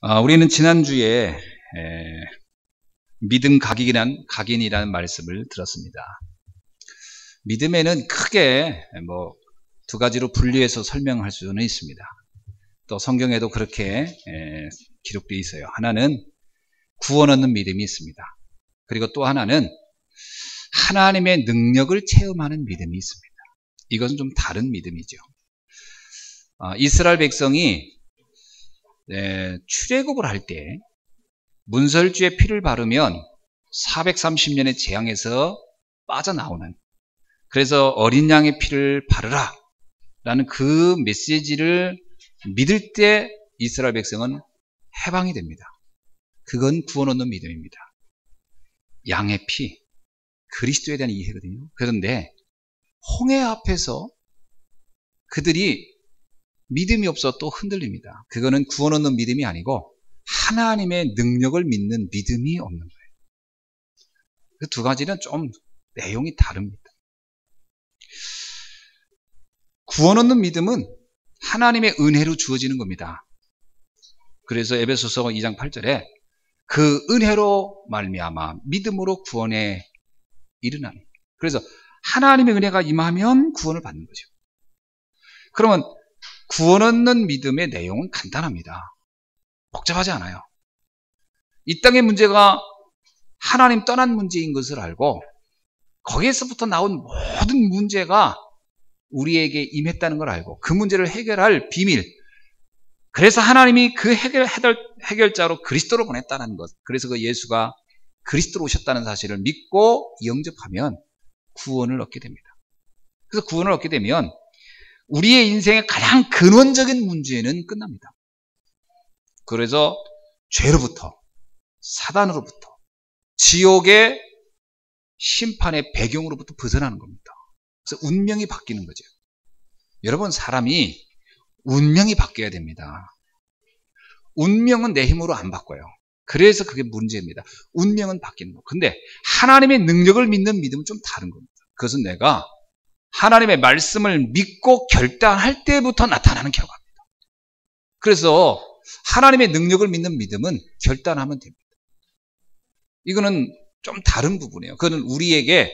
우리는 지난주에 믿음 각인이라는 말씀을 들었습니다. 믿음에는 크게 두 가지로 분류해서 설명할 수는 있습니다. 또 성경에도 그렇게 기록되어 있어요. 하나는 구원 얻는 믿음이 있습니다. 그리고 또 하나는 하나님의 능력을 체험하는 믿음이 있습니다. 이것은 좀 다른 믿음이죠. 이스라엘 백성이 출애굽을 할 때 문설주의 피를 바르면 430년의 재앙에서 빠져나오는, 그래서 어린 양의 피를 바르라 라는 그 메시지를 믿을 때 이스라엘 백성은 해방이 됩니다. 그건 구원 얻는 믿음입니다. 양의 피, 그리스도에 대한 이해거든요. 그런데 홍해 앞에서 그들이 믿음이 없어 또 흔들립니다. 그거는 구원 얻는 믿음이 아니고 하나님의 능력을 믿는 믿음이 없는 거예요. 그 두 가지는 좀 내용이 다릅니다. 구원 얻는 믿음은 하나님의 은혜로 주어지는 겁니다. 그래서 에베소서 2장 8절에 그 은혜로 말미암아 믿음으로 구원에 이르나니, 그래서 하나님의 은혜가 임하면 구원을 받는 거죠. 그러면 구원 얻는 믿음의 내용은 간단합니다. 복잡하지 않아요. 이 땅의 문제가 하나님 떠난 문제인 것을 알고 거기에서부터 나온 모든 문제가 우리에게 임했다는 걸 알고 그 문제를 해결할 비밀, 그래서 하나님이 그 해결자로 그리스도를 보냈다는 것, 그래서 그 예수가 그리스도로 오셨다는 사실을 믿고 영접하면 구원을 얻게 됩니다. 그래서 구원을 얻게 되면 우리의 인생의 가장 근원적인 문제는 끝납니다. 그래서 죄로부터, 사단으로부터, 지옥의 심판의 배경으로부터 벗어나는 겁니다. 그래서 운명이 바뀌는 거죠. 여러분, 사람이 운명이 바뀌어야 됩니다. 운명은 내 힘으로 안 바꿔요. 그래서 그게 문제입니다. 운명은 바뀌는 거. 근데 하나님의 능력을 믿는 믿음은 좀 다른 겁니다. 그것은 내가 하나님의 말씀을 믿고 결단할 때부터 나타나는 결과입니다. 그래서 하나님의 능력을 믿는 믿음은 결단하면 됩니다. 이거는 좀 다른 부분이에요. 그거는 우리에게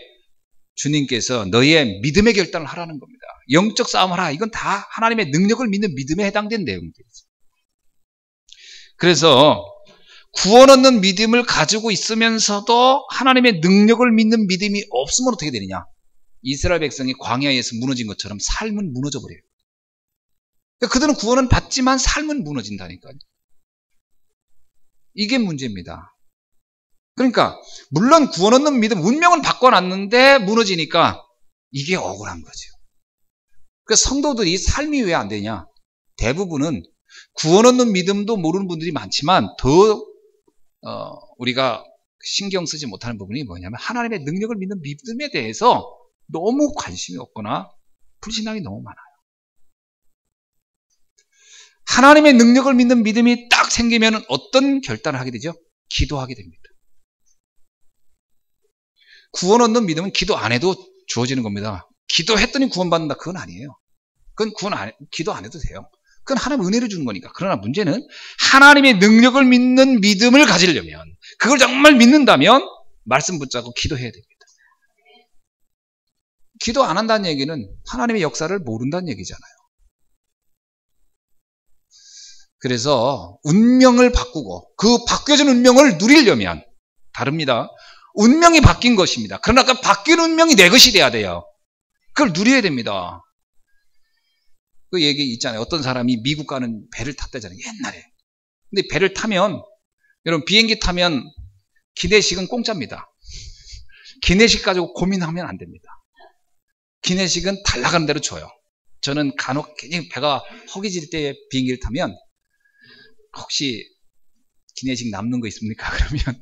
주님께서 너희의 믿음의 결단을 하라는 겁니다. 영적 싸움을 하라. 이건 다 하나님의 능력을 믿는 믿음에 해당된 내용들이죠. 그래서 구원 얻는 믿음을 가지고 있으면서도 하나님의 능력을 믿는 믿음이 없으면 어떻게 되느냐? 이스라엘 백성이 광야에서 무너진 것처럼 삶은 무너져 버려요. 그들은 구원은 받지만 삶은 무너진다니까요. 이게 문제입니다. 그러니까 물론 구원 얻는 믿음, 운명은 바꿔놨는데 무너지니까 이게 억울한 거죠. 그래서 성도들이 삶이 왜 안 되냐? 대부분은 구원 얻는 믿음도 모르는 분들이 많지만 더 우리가 신경 쓰지 못하는 부분이 뭐냐면 하나님의 능력을 믿는 믿음에 대해서 너무 관심이 없거나 불신앙이 너무 많아요. 하나님의 능력을 믿는 믿음이 딱 생기면 어떤 결단을 하게 되죠? 기도하게 됩니다. 구원 얻는 믿음은 기도 안 해도 주어지는 겁니다. 기도했더니 구원받는다, 그건 아니에요. 그건 기도 안 해도 돼요. 그건 하나님 은혜를 주는 거니까. 그러나 문제는 하나님의 능력을 믿는 믿음을 가지려면, 그걸 정말 믿는다면 말씀 붙잡고 기도해야 됩니다. 기도 안 한다는 얘기는 하나님의 역사를 모른다는 얘기잖아요. 그래서 운명을 바꾸고 그 바뀌어진 운명을 누리려면 다릅니다. 운명이 바뀐 것입니다. 그러나 그 바뀐 운명이 내 것이 돼야 돼요. 그걸 누려야 됩니다. 그 얘기 있잖아요. 어떤 사람이 미국 가는 배를 탔다잖아요. 옛날에. 근데 배를 타면, 여러분 비행기 타면 기내식은 공짜입니다. 기내식 가지고 고민하면 안 됩니다. 기내식은 달 나가는 대로 줘요. 저는 간혹 괜히 배가 허기질 때 비행기를 타면 혹시 기내식 남는 거 있습니까? 그러면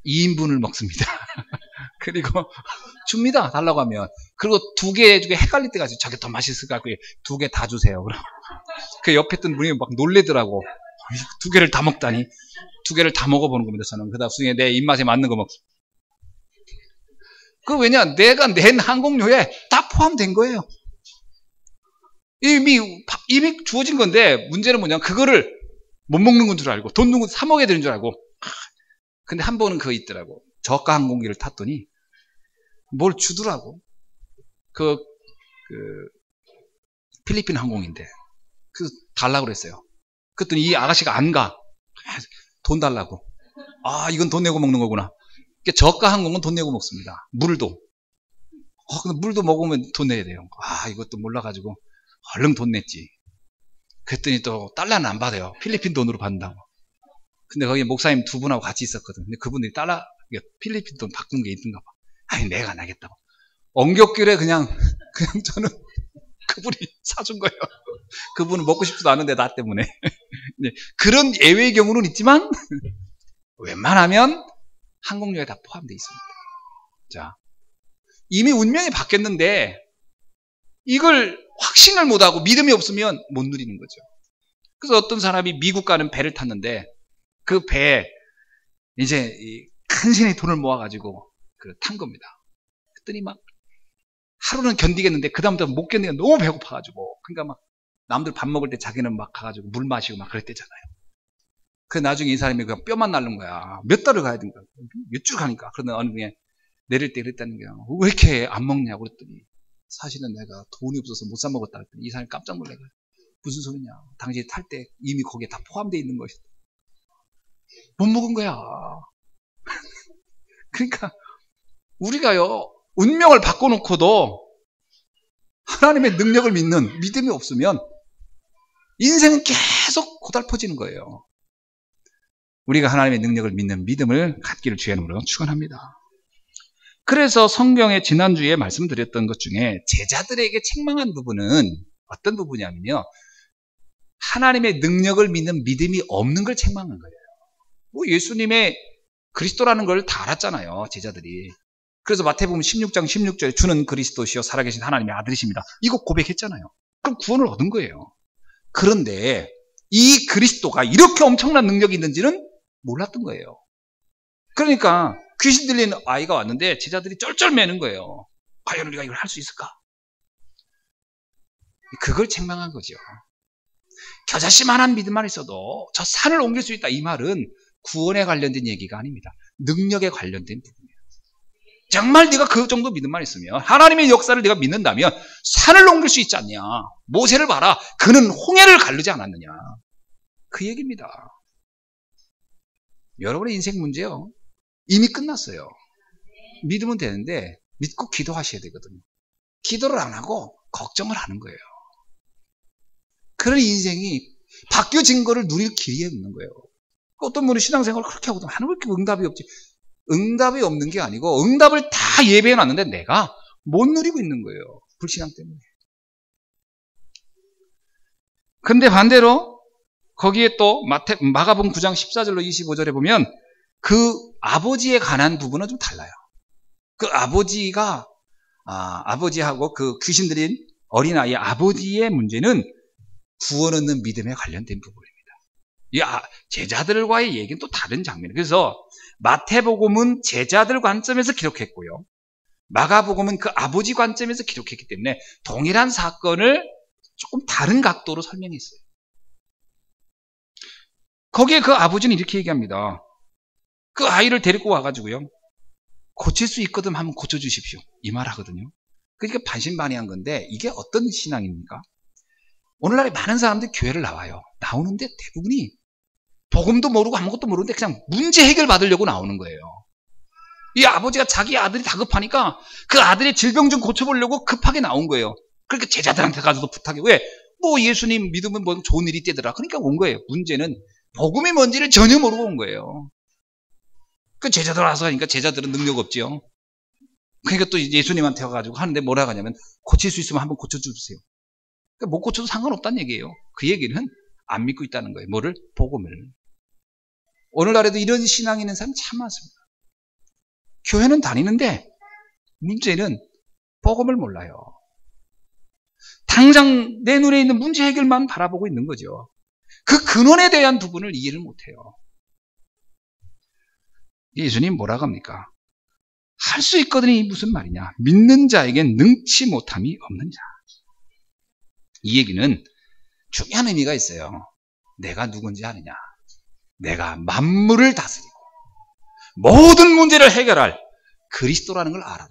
2인분을 먹습니다. 그리고 줍니다. 달라고 하면. 그리고 두 개 헷갈릴 때가 있어요. 저게 더 맛있을 것 같고 2개 다 주세요. 그럼 그 옆에 있던 분이 막 놀래더라고. 2개를 다 먹다니. 2개를 다 먹어보는 겁니다. 저는 그 다음에 내 입맛에 맞는 거 먹습니다. 그 왜냐? 내가 낸 항공료에 다 포함된 거예요. 이미 주어진 건데 문제는 뭐냐? 그거를 못 먹는 건 줄 알고, 돈 누구 사 먹어야 되는 줄 알고. 근데 한 번은 그거 있더라고. 저가 항공기를 탔더니 뭘 주더라고. 그 필리핀 항공인데 달라고 그랬어요. 그랬더니 이 아가씨가 안 가. 돈 달라고. 아, 이건 돈 내고 먹는 거구나. 저가 항공은 돈 내고 먹습니다. 물도. 근데 물도 먹으면 돈 내야 돼요. 아, 이것도 몰라가지고 얼른 돈 냈지. 그랬더니 또 달러는 안 받아요. 필리핀 돈으로 받는다고. 근데 거기 목사님 두 분하고 같이 있었거든. 근데 그분들이 필리핀 돈 바꾼 게 있던가 봐. 아니, 내가 나겠다고. 엉겹길에 그냥 저는 그분이 사준 거예요. 그분은 먹고 싶지도 않은데 나 때문에. 그런 예외의 경우는 있지만 웬만하면 항공료에 다 포함되어 있습니다. 자, 이미 운명이 바뀌었는데 이걸 확신을 못하고 믿음이 없으면 못 누리는 거죠. 그래서 어떤 사람이 미국 가는 배를 탔는데 그 배에 이제 간신히 돈을 모아가지고 탄 겁니다. 그랬더니 막 하루는 견디겠는데 그 다음부터 못 견디가 너무 배고파가지고, 그러니까 막 남들 밥 먹을 때 자기는 막 가가지고 물 마시고 막 그랬대잖아요. 그 나중에 이 사람이 그냥 뼈만 날른 거야. 몇 달을 가야 된가, 몇 주 가니까. 그러다 어느 분에 내릴 때 그랬다는 거야. 왜 이렇게 안 먹냐고 그랬더니 사실은 내가 돈이 없어서 못 사 먹었다 그랬더니 이 사람이 깜짝 놀래요. 무슨 소리냐, 당신이 탈 때 이미 거기에 다 포함되어 있는 것이다. 못 먹은 거야. 그러니까 우리가요, 운명을 바꿔놓고도 하나님의 능력을 믿는 믿음이 없으면 인생은 계속 고달퍼지는 거예요. 우리가 하나님의 능력을 믿는 믿음을 갖기를 주의 이름으로 축원합니다. 그래서 성경에 지난주에 말씀드렸던 것 중에 제자들에게 책망한 부분은 어떤 부분이냐면요, 하나님의 능력을 믿는 믿음이 없는 걸 책망한 거예요. 뭐 예수님의 그리스도라는 걸 다 알았잖아요, 제자들이. 그래서 마태복음 16장 16절에 주는 그리스도시요 살아계신 하나님의 아들이십니다, 이거 고백했잖아요. 그럼 구원을 얻은 거예요. 그런데 이 그리스도가 이렇게 엄청난 능력이 있는지는 몰랐던 거예요. 그러니까 귀신 들린 아이가 왔는데 제자들이 쩔쩔매는 거예요. 과연 우리가 이걸 할 수 있을까? 그걸 책망한 거죠. 겨자씨만한 믿음만 있어도 저 산을 옮길 수 있다, 이 말은 구원에 관련된 얘기가 아닙니다. 능력에 관련된 부분이에요. 정말 네가 그 정도 믿음만 있으면, 하나님의 역사를 네가 믿는다면 산을 옮길 수 있지 않냐. 모세를 봐라, 그는 홍해를 가르지 않았느냐. 그 얘기입니다. 여러분의 인생 문제요, 이미 끝났어요. 믿으면 되는데 믿고 기도하셔야 되거든요. 기도를 안 하고 걱정을 하는 거예요. 그런 인생이 바뀌어진 거를 누릴 길이 없는 거예요. 어떤 분은 신앙생활을 그렇게 하거든. 하나님 왜 이렇게 응답이 없지? 응답이 없는 게 아니고 응답을 다 예배해 놨는데 내가 못 누리고 있는 거예요. 불신앙 때문에. 근데 반대로 거기에 또 마가복음 9장 14절로 25절에 보면 그 아버지에 관한 부분은 좀 달라요. 그 아버지하고 그 귀신 들린 어린아이의 아버지의 문제는 구원 얻는 믿음에 관련된 부분입니다. 이 제자들과의 얘기는 또 다른 장면이에요. 그래서 마태복음은 제자들 관점에서 기록했고요, 마가복음은 그 아버지 관점에서 기록했기 때문에 동일한 사건을 조금 다른 각도로 설명했어요. 거기에 그 아버지는 이렇게 얘기합니다. 그 아이를 데리고 와가지고요, 고칠 수 있거든 하면 고쳐주십시오, 이 말 하거든요. 그러니까 반신반의한 건데, 이게 어떤 신앙입니까? 오늘날에 많은 사람들이 교회를 나오는데 대부분이 복음도 모르고 아무것도 모르는데 그냥 문제 해결 받으려고 나오는 거예요. 이 아버지가 자기 아들이 다급하니까 그 아들의 질병 좀 고쳐보려고 급하게 나온 거예요. 그러니까 제자들한테 가서도 부탁해. 왜? 뭐 예수님 믿으면 뭐 좋은 일이 있대더라. 그러니까 온 거예요. 문제는 복음이 뭔지를 전혀 모르고 온 거예요. 그 제자들 와서 하니까 제자들은 능력 없지요. 그러니까 또 예수님한테 와가지고 하는데 뭐라고 하냐면, 고칠 수 있으면 한번 고쳐주세요. 그러니까 못 고쳐도 상관없다는 얘기예요. 그 얘기는 안 믿고 있다는 거예요. 뭐를? 복음을. 오늘날에도 이런 신앙이 있는 사람 참 많습니다. 교회는 다니는데 문제는 복음을 몰라요. 당장 내 눈에 있는 문제 해결만 바라보고 있는 거죠. 그 근원에 대한 부분을 이해를 못해요. 예수님 뭐라고 합니까? 할 수 있거든이 무슨 말이냐? 믿는 자에겐 능치 못함이 없는 자. 이 얘기는 중요한 의미가 있어요. 내가 누군지 아느냐? 내가 만물을 다스리고 모든 문제를 해결할 그리스도라는 걸 알아라.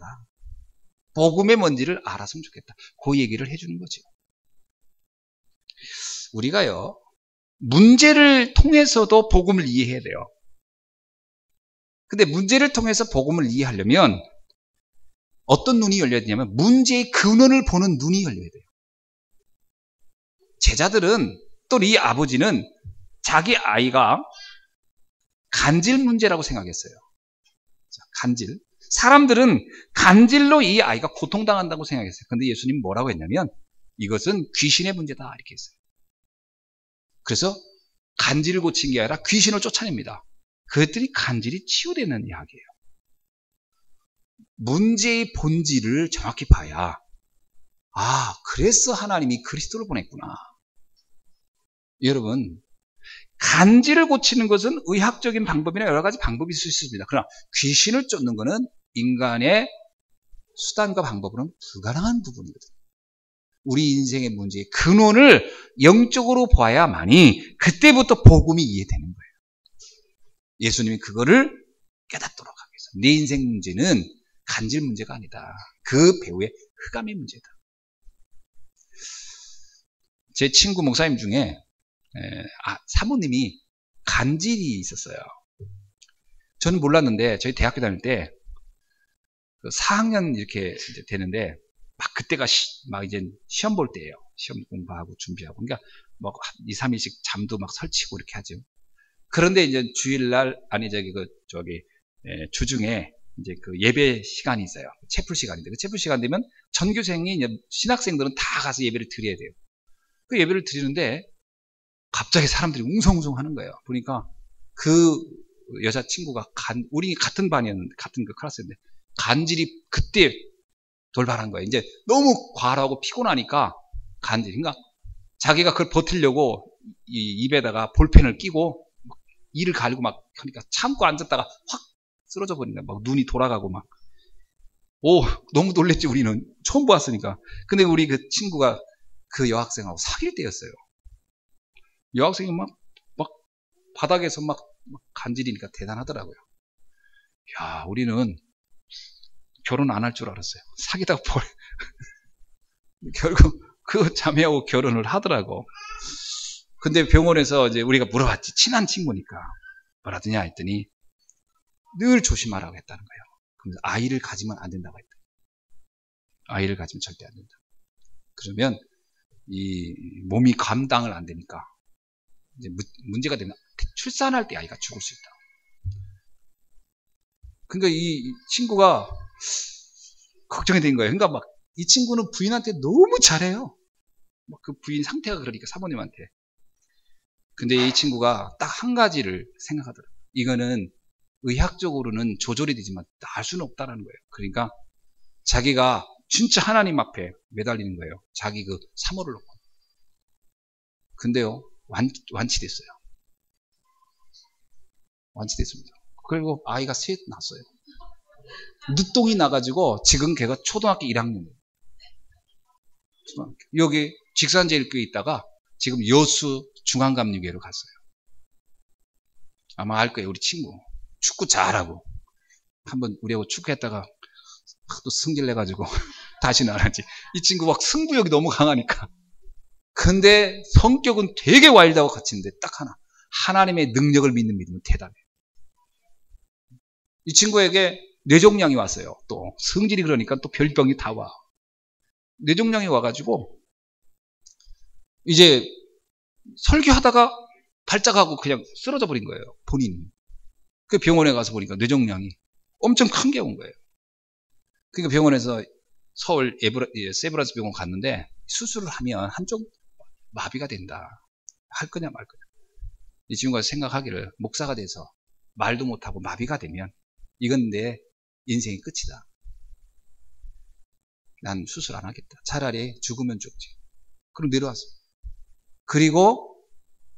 복음의 뭔지를 알았으면 좋겠다. 그 얘기를 해주는 거죠. 우리가요, 문제를 통해서도 복음을 이해해야 돼요. 근데 문제를 통해서 복음을 이해하려면 어떤 눈이 열려야 되냐면 문제의 근원을 보는 눈이 열려야 돼요. 제자들은 또 이 아버지는 자기 아이가 간질 문제라고 생각했어요. 간질. 사람들은 간질로 이 아이가 고통당한다고 생각했어요. 근데 예수님은 뭐라고 했냐면 이것은 귀신의 문제다 이렇게 했어요. 그래서 간질을 고친 게 아니라 귀신을 쫓아냅니다. 그랬더니 간질이 치유되는 이야기예요. 문제의 본질을 정확히 봐야 그래서 하나님이 그리스도를 보냈구나. 여러분, 간질을 고치는 것은 의학적인 방법이나 여러 가지 방법이 있을 수 있습니다. 그러나 귀신을 쫓는 것은 인간의 수단과 방법으로는 불가능한 부분이거든요. 우리 인생의 문제의 근원을 영적으로 봐야만이 그때부터 복음이 이해되는 거예요. 예수님이 그거를 깨닫도록 하기 위해서. 내 인생 문제는 간질 문제가 아니다. 그 배우의 흑암의 문제다. 제 친구 목사님 중에 사모님이 간질이 있었어요. 저는 몰랐는데 저희 대학교 다닐 때 4학년 이렇게 되는데 막 그때가 막 이제 시험 볼 때예요. 시험 공부하고 준비하고. 그러니까 뭐 2, 3일씩 잠도 막 설치고 이렇게 하죠. 그런데 이제 주일날 주중에 이제 그 예배 시간이 있어요. 채플 시간인데 그 채플 시간 되면 전교생이 이제 신학생들은 다 가서 예배를 드려야 돼요. 그 예배를 드리는데 갑자기 사람들이 웅성웅성 하는 거예요. 보니까 그 여자친구가 우리 같은 반이었는데 같은 그 클래스였는데 간질이 그때 돌발한 거예요. 이제 너무 과하고 피곤하니까 간질. 그러니까 자기가 그걸 버티려고 이 입에다가 볼펜을 끼고 이를 가리고 막 하니까 참고 앉았다가 확 쓰러져 버린 거예요. 막 눈이 돌아가고 막. 너무 놀랬지 우리는. 처음 보았으니까. 근데 우리 그 친구가 그 여학생하고 사귈 때였어요. 여학생이 막 바닥에서 막 간질이니까 대단하더라고요. 야, 우리는 결혼 안 할 줄 알았어요. 사귀다가 결국 그 자매하고 결혼을 하더라고. 근데 병원에서 이제 우리가 물어봤지. 친한 친구니까. 뭐라더냐 했더니 늘 조심하라고 했다는 거예요. 그래서 아이를 가지면 안 된다고 했다. 아이를 가지면 절대 안 된다. 그러면 이 몸이 감당을 안 되니까 이제 문제가 되면 출산할 때 아이가 죽을 수 있다. 그러니까 이 친구가 걱정이 된 거예요. 그러니까 막 이 친구는 부인한테 너무 잘해요. 그 부인 상태가 그러니까 사모님한테. 근데 이 친구가 딱 한 가지를 생각하더라고요. 이거는 의학적으로는 조절이 되지만 알 수는 없다라는 거예요. 그러니까 자기가 진짜 하나님 앞에 매달리는 거예요. 자기 그 사모를 놓고. 근데요, 완치됐어요. 완치됐습니다. 그리고 아이가 셋 낳았어요. 늦동이 나가지고 지금 걔가 초등학교 1학년이에요. 여기 직산제일교에 있다가 지금 여수 중앙감리교회로 갔어요. 아마 알 거예요. 우리 친구. 축구 잘하고. 한번 우리하고 축구했다가 또 승질 내가지고 다시는 안 하지. 이 친구 막 승부욕이 너무 강하니까. 근데 성격은 되게 와일드하고 거친데 딱 하나. 하나님의 능력을 믿는 믿음은 대단해요. 이 친구에게 뇌종양이 왔어요. 또 성질이 그러니까 또 별병이 다 와. 뇌종양이 와가지고 이제 설교하다가 발작하고 그냥 쓰러져 버린 거예요. 본인이. 그 병원에 가서 보니까 뇌종양이 엄청 큰 게 온 거예요. 그러니까 병원에서 서울 세브란스 병원 갔는데 수술을 하면 한쪽 마비가 된다. 할 거냐 말 거냐. 이 친구가 생각하기를 목사가 돼서 말도 못하고 마비가 되면 이건 내 인생의 끝이다. 난 수술 안 하겠다. 차라리 죽으면 죽지. 그럼 내려왔어. 그리고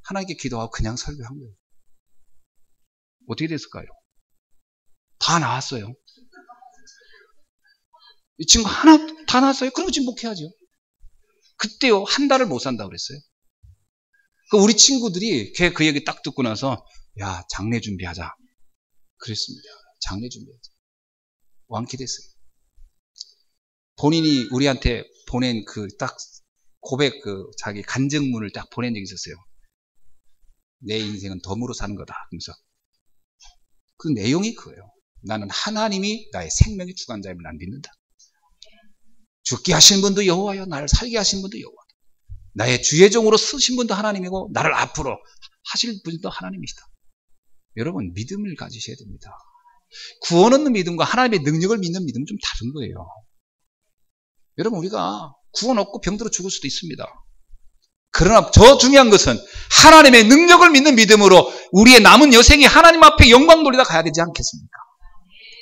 하나님께 기도하고 그냥 설교한 거예요. 어떻게 됐을까요? 다 나왔어요. 이 친구 하나 다 나왔어요. 그러면 지금 목회하죠. 그때요, 한 달을 못 산다고 그랬어요. 우리 친구들이 그 얘기 딱 듣고 나서 야, 장례 준비하자. 그랬습니다. 장례 준비하자. 완쾌됐어요. 본인이 우리한테 보낸 그 딱 고백, 자기 간증문을 딱 보낸 적이 있었어요. 내 인생은 덤으로 사는 거다. 그러면서 그 내용이 그거예요. 나는 하나님이 나의 생명의 주관자임을 난 믿는다. 죽게 하신 분도 여호와요, 나를 살게 하신 분도 여호와. 나의 주예종으로 쓰신 분도 하나님이고 나를 앞으로 하실 분도 하나님이시다. 여러분, 믿음을 가지셔야 됩니다. 구원 얻는 믿음과 하나님의 능력을 믿는 믿음은 좀 다른 거예요. 여러분, 우리가 구원 얻고 병들어 죽을 수도 있습니다. 그러나 더 중요한 것은 하나님의 능력을 믿는 믿음으로 우리의 남은 여생이 하나님 앞에 영광 돌리다 가야 되지 않겠습니까?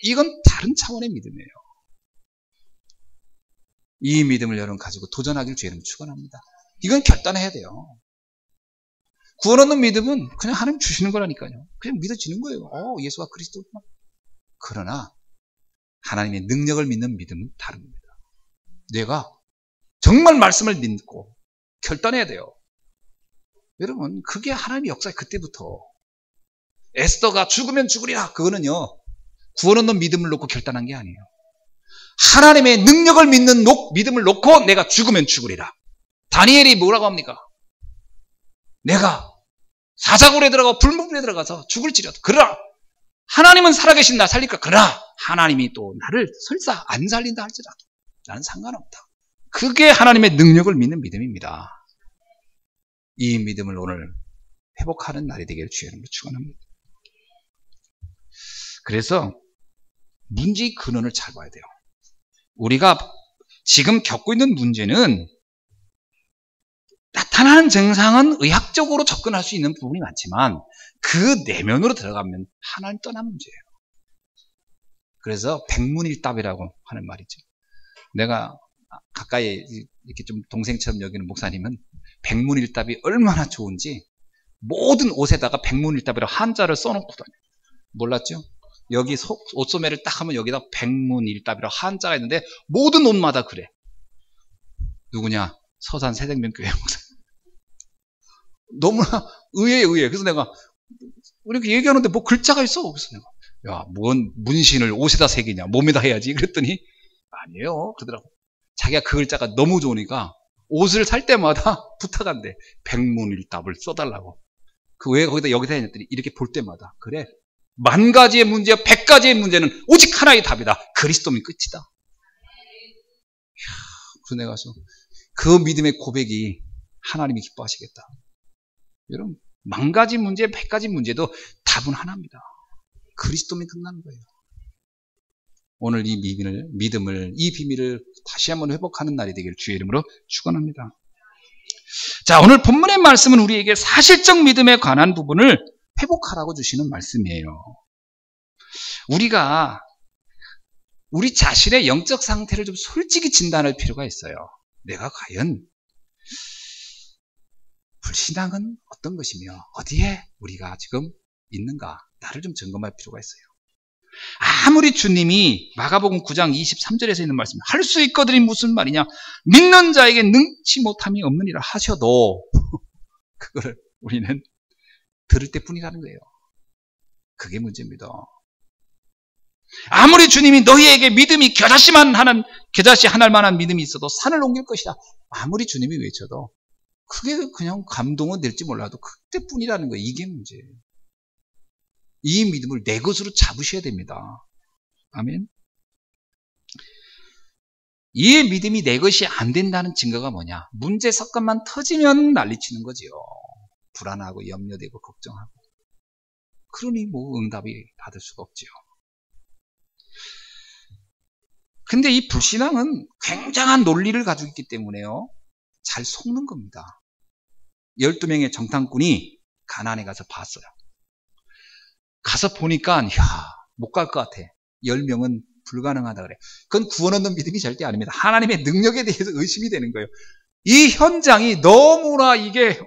이건 다른 차원의 믿음이에요. 이 믿음을 여러분 가지고 도전하길 주님 축원합니다. 이건 결단해야 돼요. 구원 얻는 믿음은 그냥 하나님 주시는 거라니까요. 그냥 믿어지는 거예요. 예수가 그리스도구나. 그러나 하나님의 능력을 믿는 믿음은 다른 겁니다. 내가 정말 말씀을 믿고 결단해야 돼요. 여러분, 그게 하나님의 역사의 그때부터. 에스더가 죽으면 죽으리라. 그거는요, 구원 얻는 믿음을 놓고 결단한 게 아니에요. 하나님의 능력을 믿는 믿음을 놓고 내가 죽으면 죽으리라. 다니엘이 뭐라고 합니까? 내가 사자굴에 들어가고 불문불에 들어가서 죽을지라도, 그러나 하나님은 살아계신 나 살릴까? 그러나 하나님이 또 나를 설사 안 살린다 할지라도 나는 상관없다. 그게 하나님의 능력을 믿는 믿음입니다. 이 믿음을 오늘 회복하는 날이 되기를 주의 이름으로 축원합니다. 그래서 문제의 근원을 잘 봐야 돼요. 우리가 지금 겪고 있는 문제는 나타나는 증상은 의학적으로 접근할 수 있는 부분이 많지만 그 내면으로 들어가면 하나님 떠난 문제예요. 그래서 백문일답이라고 하는 말이죠. 내가 가까이 이렇게 좀 동생처럼 여기는 목사님은 백문일답이 얼마나 좋은지 모든 옷에다가 백문일답이라고 한자를 써놓고 다녀요. 몰랐죠? 여기 옷소매를 딱 하면 여기다 백문일답이라고 한자가 있는데 모든 옷마다 그래. 누구냐? 서산 새생명교회 목사. 너무나 의외. 그래서 내가 이렇게 얘기하는데 뭐 글자가 있어. 그래서 내가 야, 뭔 문신을 옷에다 새기냐, 몸에다 해야지. 그랬더니 아니에요. 그러더라고. 자기가 그 글자가 너무 좋으니까 옷을 살 때마다 부탁한대. 백문일답을 써달라고. 그 왜 거기다 여기다 했더니 이렇게 볼 때마다 그래. 10,000가지의 문제와 100가지의 문제는 오직 하나의 답이다. 그리스도면 끝이다. 그래서 내가 그 믿음의 고백이 하나님이 기뻐하시겠다. 여러분, 10,000가지 문제, 100가지 문제도 답은 하나입니다. 그리스도면 끝나는 거예요. 오늘 이 믿음을, 이 비밀을 다시 한번 회복하는 날이 되기를 주의 이름으로 축원합니다. 자, 오늘 본문의 말씀은 우리에게 사실적 믿음에 관한 부분을 회복하라고 주시는 말씀이에요. 우리가 우리 자신의 영적 상태를 좀 솔직히 진단할 필요가 있어요. 내가 과연 불신앙은 어떤 것이며 어디에 우리가 지금 있는가, 나를 좀 점검할 필요가 있어요. 아무리 주님이 마가복음 9장 23절에서 있는 말씀, 할 수 있거든이 무슨 말이냐, 믿는 자에게 능치 못함이 없느니라 하셔도 그거를 우리는 들을 때뿐이라는 거예요. 그게 문제입니다. 아무리 주님이 너희에게 믿음이 겨자씨 하날 만한 믿음이 있어도 산을 옮길 것이다, 아무리 주님이 외쳐도 그게 그냥 감동은 될지 몰라도 그때뿐이라는 거예요. 이게 문제예요. 이 믿음을 내 것으로 잡으셔야 됩니다. 아멘. 이 믿음이 내 것이 안 된다는 증거가 뭐냐? 문제 사건만 터지면 난리치는 거지요. 불안하고 염려되고 걱정하고. 그러니 뭐 응답이 받을 수가 없지요. 근데 이 불신앙은 굉장한 논리를 가지고 있기 때문에요, 잘 속는 겁니다. 12명의 정탐꾼이 가나안에 가서 봤어요. 가서 보니까 못 갈 것 같아. 10명은 불가능하다 그래. 그건 구원 얻는 믿음이 절대 아닙니다. 하나님의 능력에 대해서 의심이 되는 거예요. 이 현장이 너무나 이게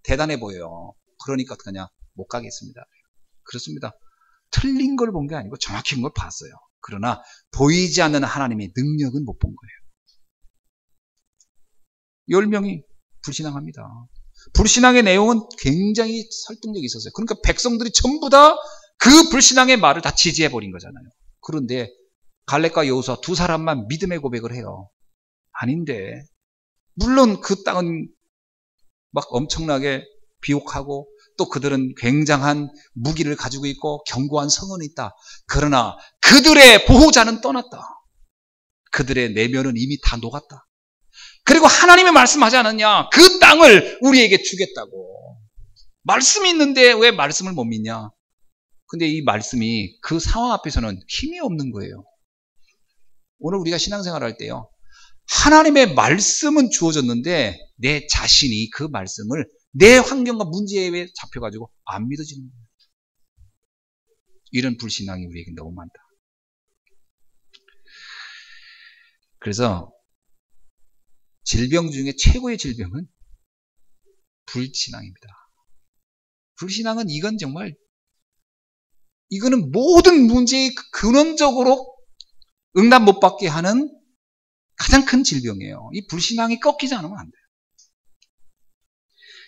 대단해 보여요. 그러니까 그냥 못 가겠습니다. 그렇습니다. 틀린 걸 본 게 아니고 정확한 걸 봤어요. 그러나 보이지 않는 하나님의 능력은 못 본 거예요. 10명이 불신앙합니다. 불신앙의 내용은 굉장히 설득력이 있었어요. 그러니까 백성들이 전부 다 그 불신앙의 말을 다 지지해버린 거잖아요. 그런데 갈렙과 여호수아 두 사람만 믿음의 고백을 해요. 아닌데, 물론 그 땅은 막 엄청나게 비옥하고 또 그들은 굉장한 무기를 가지고 있고 견고한 성은 있다. 그러나 그들의 보호자는 떠났다. 그들의 내면은 이미 다 녹았다. 그리고 하나님이 말씀하지 않았냐? 그 땅을 우리에게 주겠다고. 말씀이 있는데 왜 말씀을 못 믿냐? 근데 이 말씀이 그 상황 앞에서는 힘이 없는 거예요. 오늘 우리가 신앙생활 할 때요, 하나님의 말씀은 주어졌는데 내 자신이 그 말씀을 내 환경과 문제에 잡혀가지고 안 믿어지는 거예요. 이런 불신앙이 우리에게 너무 많다. 그래서 질병 중에 최고의 질병은 불신앙입니다. 불신앙은 이거는 모든 문제의 근원적으로 응답 못 받게 하는 가장 큰 질병이에요. 이 불신앙이 꺾이지 않으면 안 돼요.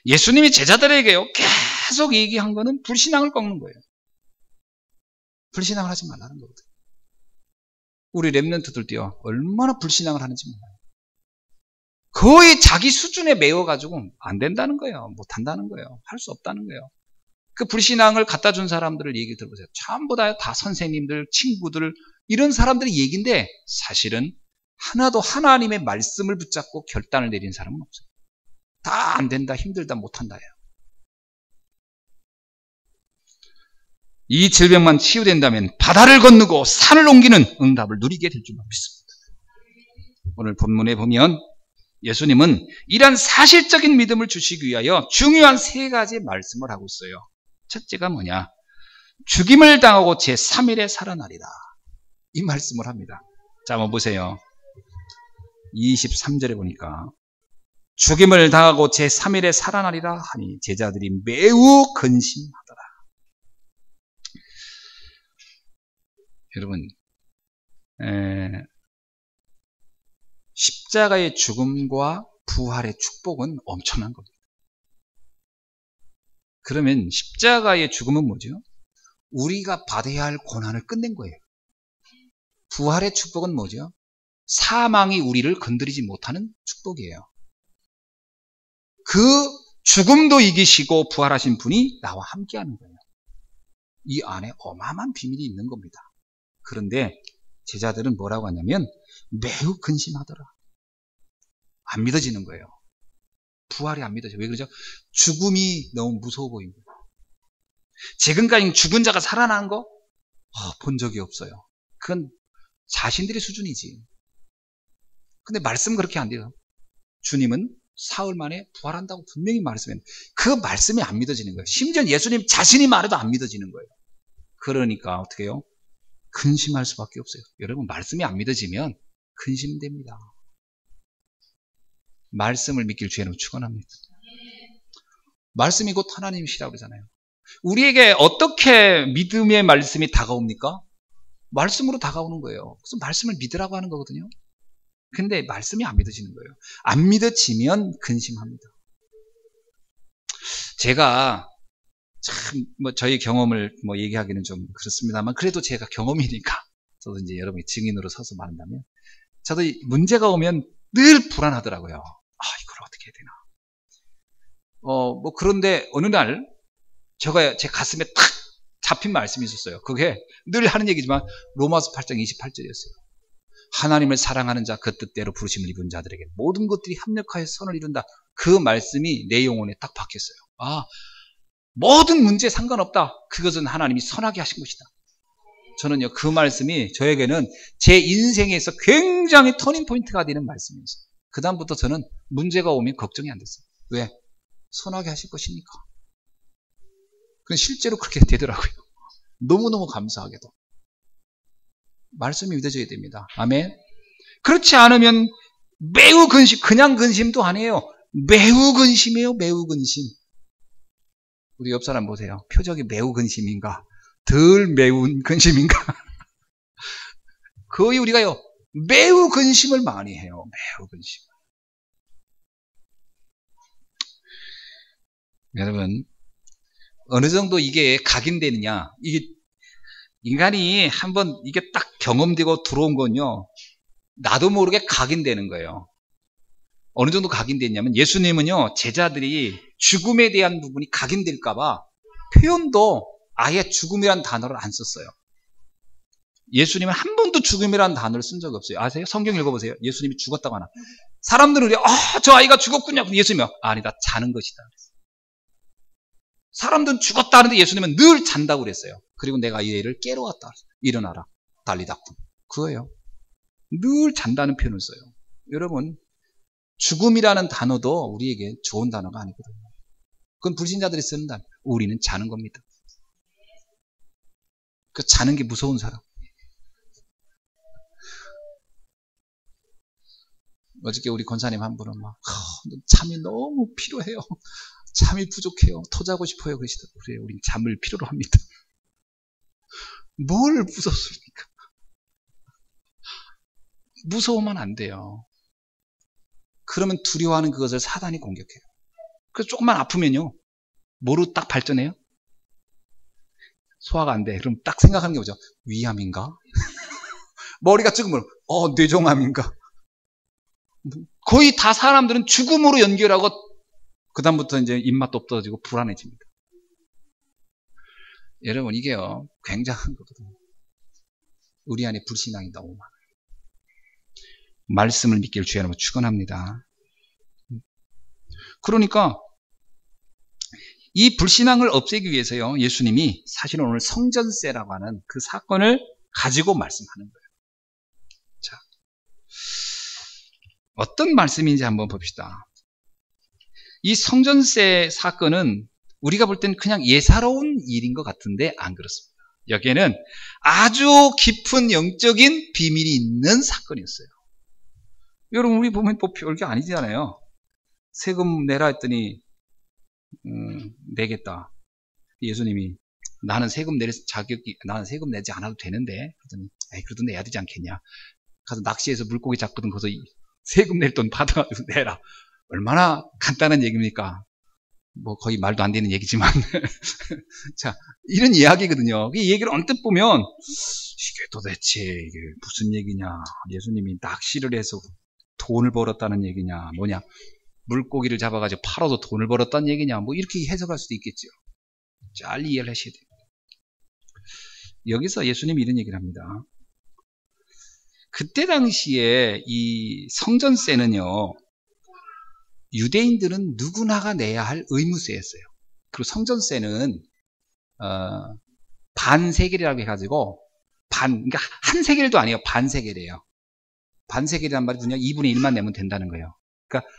예수님이 제자들에게요, 계속 얘기한 거는 불신앙을 꺾는 거예요. 불신앙을 하지 말라는 거거든요. 우리 랩런트들도요, 얼마나 불신앙을 하는지 몰라요. 거의 자기 수준에 매워가지고 안 된다는 거예요. 못한다는 거예요. 할 수 없다는 거예요. 그 불신앙을 갖다 준 사람들을 얘기 들어보세요. 전부 다 선생님들, 친구들, 이런 사람들의 얘기인데 사실은 하나도 하나님의 말씀을 붙잡고 결단을 내린 사람은 없어요. 다 안 된다, 힘들다, 못한다예요. 이 질병만 치유된다면 바다를 건너고 산을 옮기는 응답을 누리게 될 줄 믿습니다. 오늘 본문에 보면 예수님은 이러한 사실적인 믿음을 주시기 위하여 중요한 세 가지 말씀을 하고 있어요. 첫째가 뭐냐? 죽임을 당하고 제3일에 살아나리라. 이 말씀을 합니다. 자, 한번 보세요. 23절에 보니까 죽임을 당하고 제3일에 살아나리라 하니 제자들이 매우 근심하더라. 여러분, 십자가의 죽음과 부활의 축복은 엄청난 겁니다. 그러면 십자가의 죽음은 뭐죠? 우리가 받아야 할 고난을 끝낸 거예요. 부활의 축복은 뭐죠? 사망이 우리를 건드리지 못하는 축복이에요. 그 죽음도 이기시고 부활하신 분이 나와 함께하는 거예요. 이 안에 어마어마한 비밀이 있는 겁니다. 그런데 제자들은 뭐라고 하냐면 매우 근심하더라. 안 믿어지는 거예요. 부활이 안 믿어져요. 왜 그러죠? 죽음이 너무 무서워 보입니다. 지금까지 죽은 자가 살아난 거 본 적이 없어요. 그건 자신들의 수준이지. 근데 말씀은 그렇게 안 돼요. 주님은 사흘 만에 부활한다고 분명히 말씀했는데 그 말씀이 안 믿어지는 거예요. 심지어 예수님 자신이 말해도 안 믿어지는 거예요. 그러니까 어떻게 해요? 근심할 수밖에 없어요. 여러분, 말씀이 안 믿어지면 근심됩니다. 말씀을 믿길 주의는 축원합니다. 말씀이 곧 하나님이시라고 그러잖아요. 우리에게 어떻게 믿음의 말씀이 다가옵니까? 말씀으로 다가오는 거예요. 그래서 말씀을 믿으라고 하는 거거든요. 근데 말씀이 안 믿어지는 거예요. 안 믿어지면 근심합니다. 제가 참 저희 경험을 얘기하기는 좀 그렇습니다만 그래도 제가 경험이니까 저도 이제 여러분이 증인으로 서서 말한다면 저도 문제가 오면 늘 불안하더라고요. 이걸 어떻게 해야 되나. 그런데 어느 날 제 가슴에 탁 잡힌 말씀이 있었어요. 그게 늘 하는 얘기지만 로마서 8장 28절이었어요. 하나님을 사랑하는 자 그 뜻대로 부르심을 입은 자들에게 모든 것들이 합력하여 선을 이룬다. 그 말씀이 내 영혼에 딱 박혔어요. 모든 문제에 상관없다. 그것은 하나님이 선하게 하신 것이다. 저는요, 그 말씀이 저에게는 제 인생에서 굉장히 터닝포인트가 되는 말씀이었어요. 그 다음부터 저는 문제가 오면 걱정이 안 됐어요. 왜? 선하게 하실 것이니까. 실제로 그렇게 되더라고요. 너무너무 감사하게도. 말씀이 믿어져야 됩니다. 아멘. 그렇지 않으면 매우 근심, 그냥 근심도 아니에요. 매우 근심이에요. 매우 근심. 우리 옆 사람 보세요. 표정이 매우 근심인가? 덜 매운 근심인가? 거의 우리가요, 매우 근심을 많이 해요. 매우 근심. 여러분, 어느 정도 이게 각인되느냐. 이게 인간이 한번 이게 딱 경험되고 들어온 건요, 나도 모르게 각인되는 거예요. 어느 정도 각인됐냐면, 예수님은요, 제자들이 죽음에 대한 부분이 각인될까봐 표현도 아예 죽음이란 단어를 안 썼어요. 예수님은 한 번도 죽음이라는 단어를 쓴 적이 없어요. 아세요? 성경 읽어보세요. 예수님이 죽었다고 하나. 사람들은 저 아이가 죽었군요. 예수님이 아니다, 자는 것이다. 사람들은 죽었다 하는데 예수님은 늘 잔다고 그랬어요. 그리고 내가 이 애를 깨러 왔다. 일어나라. 달리다군. 그거예요. 늘 잔다는 표현을 써요. 여러분, 죽음이라는 단어도 우리에게 좋은 단어가 아니거든요. 그건 불신자들이 쓰는 단어. 우리는 자는 겁니다. 그 자는 게 무서운 사람. 어저께 우리 권사님 한 분은 잠이 너무 필요해요. 잠이 부족해요. 토자고 싶어요. 그러시더라고요. 그래, 우린 잠을 필요로 합니다. 뭘 무섭습니까? 무서우면 안 돼요. 그러면 두려워하는 그것을 사단이 공격해요. 그래서 조금만 아프면요, 뭐로 딱 발전해요? 소화가 안 돼. 그럼 딱 생각하는 게 뭐죠? 위암인가? 머리가 찍으면 뇌종암인가? 거의 다 사람들은 죽음으로 연결하고 그 다음부터 이제 입맛도 없어지고 불안해집니다. 여러분, 이게요, 굉장한 거거든요. 우리 안에 불신앙이 너무 많아요. 말씀을 믿기를 주의 이름으로 축원합니다. 그러니까 이 불신앙을 없애기 위해서요, 예수님이 사실은 오늘 성전세라고 하는 그 사건을 가지고 말씀하는 거예요. 자, 어떤 말씀인지 한번 봅시다. 이 성전세 사건은 우리가 볼 때는 그냥 예사로운 일인 것 같은데 안 그렇습니다. 여기에는 아주 깊은 영적인 비밀이 있는 사건이었어요. 여러분, 우리 보면 별게 아니잖아요. 세금 내라 했더니 내겠다. 예수님이 나는 세금 내지 않아도 되는데, 그랬더니 그래도 내야 되지 않겠냐. 가서 낚시해서 물고기 잡거든. 거기서 세금 낼 돈 받아가지고 내라. 얼마나 간단한 얘기입니까? 거의 말도 안 되는 얘기지만 자, 이런 이야기거든요. 이 얘기를 언뜻 보면 이게 도대체 이게 무슨 얘기냐, 예수님이 낚시를 해서 돈을 벌었다는 얘기냐, 뭐냐, 물고기를 잡아가지고 팔아도 돈을 벌었다는 얘기냐, 이렇게 해석할 수도 있겠죠. 잘 이해를 하셔야 돼요. 여기서 예수님이 이런 얘기를 합니다. 그때 당시에 이 성전세는요, 유대인들은 누구나가 내야 할 의무세였어요. 그리고 성전세는 반세겔이라고 해가지고 그러니까 한 세겔도 아니에요. 반세겔이에요. 반세겔이란 말이 그냥 2분의 1만 내면 된다는 거예요. 그러니까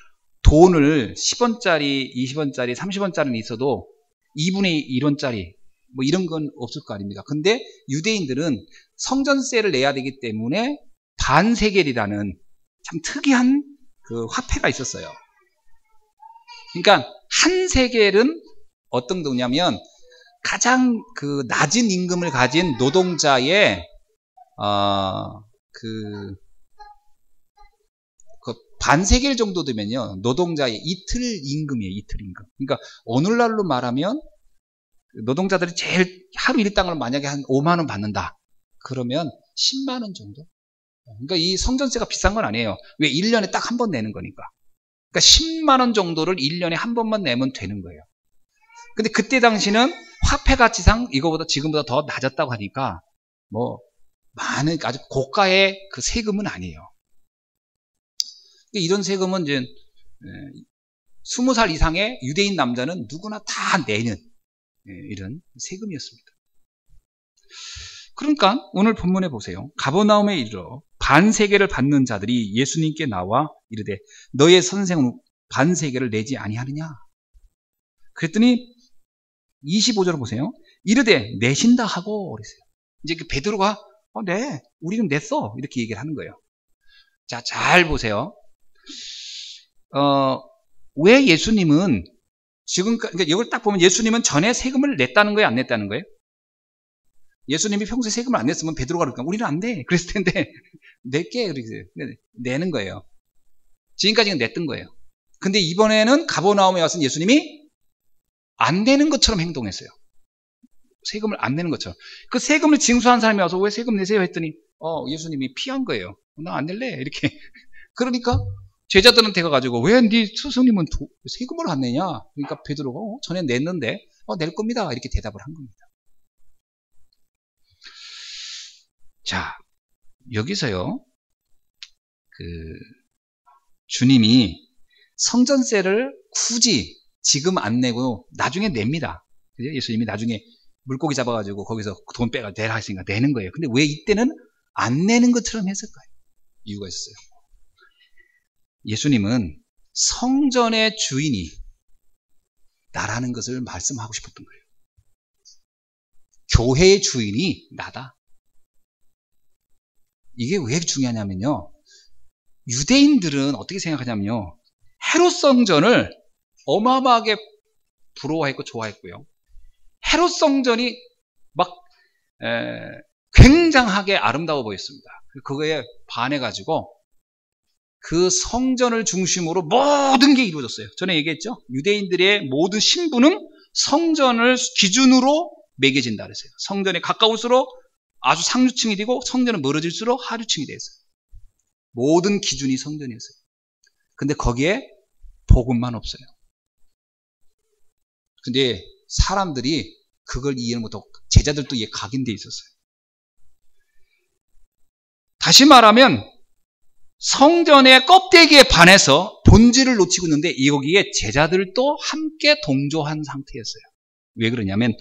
돈을 10원짜리, 20원짜리, 30원짜리는 있어도 2분의 1원짜리 이런 건 없을 거 아닙니까? 근데 유대인들은 성전세를 내야 되기 때문에 반세겔이라는 참 특이한 그 화폐가 있었어요. 그러니까 한 세겔은 어떤 거냐면 가장 그 낮은 임금을 가진 노동자의 그 반세겔 정도 되면요, 노동자의 이틀 임금이에요. 이틀 임금. 그러니까 오늘날로 말하면 노동자들이 제일 하루 일당을 만약에 한 5만 원 받는다. 그러면 10만 원 정도? 그러니까 이 성전세가 비싼 건 아니에요. 왜? 1년에 딱 한 번 내는 거니까. 그러니까 10만 원 정도를 1년에 한 번만 내면 되는 거예요. 근데 그때 당시는 화폐 가치상 이거보다 지금보다 더 낮았다고 하니까 많은 아주 고가의 그 세금은 아니에요. 이런 세금은 이제 20살 이상의 유대인 남자는 누구나 다 내는 이런 세금이었습니다. 그러니까 오늘 본문에 보세요. 가버나움에 이르러 반세겔을 받는 자들이 예수님께 나와 이르되 너의 선생은 반세겔을 내지 아니하느냐. 그랬더니 25절을 보세요. 이르되 내신다 하고 그랬어요. 이제 그 베드로가 네, 우리는 냈어, 이렇게 얘기를 하는 거예요. 자, 잘 보세요. 왜 예수님은 그러니까 이걸 딱 보면 예수님은 전에 세금을 냈다는 거예요, 안 냈다는 거예요? 예수님이 평소에 세금을 안 냈으면 베드로가 그러니까 우리는 안 돼 그랬을 텐데 낼게 그랬어요. 내는 거예요. 지금까지는 냈던 거예요. 근데 이번에는 가버나움에 와서 예수님이 안 내는 것처럼 행동했어요. 세금을 안 내는 것처럼. 그 세금을 징수한 사람이 와서 왜 세금 내세요 했더니 예수님이 피한 거예요. 나 안 낼래 이렇게. 그러니까 제자들한테 가가지고 왜 네 스승님은 세금을 안 내냐? 그러니까 베드로가 전에 냈는데 낼 겁니다 이렇게 대답을 한 겁니다. 자, 여기서요 주님이 성전세를 굳이 지금 안 내고 나중에 냅니다. 그죠? 예수님이 나중에 물고기 잡아가지고 거기서 돈 빼가 내라 했으니까 내는 거예요. 근데 왜 이때는 안 내는 것처럼 했을까요? 이유가 있었어요. 예수님은 성전의 주인이 나라는 것을 말씀하고 싶었던 거예요. 교회의 주인이 나다. 이게 왜 중요하냐면요. 유대인들은 어떻게 생각하냐면요. 헤롯 성전을 어마어마하게 부러워했고 좋아했고요. 헤롯 성전이 막 굉장하게 아름다워 보였습니다. 그거에 반해가지고 그 성전을 중심으로 모든 게 이루어졌어요. 전에 얘기했죠. 유대인들의 모든 신분은 성전을 기준으로 매겨진다 그랬어요. 성전에 가까울수록 아주 상류층이 되고 성전은 멀어질수록 하류층이 됐어요. 모든 기준이 성전이었어요. 근데 거기에 복음만 없어요. 근데 사람들이 그걸 이해를 못하고 제자들도 이해 각인되어 있었어요. 다시 말하면 성전의 껍데기에 반해서 본질을 놓치고 있는데 여기에 제자들도 함께 동조한 상태였어요. 왜 그러냐면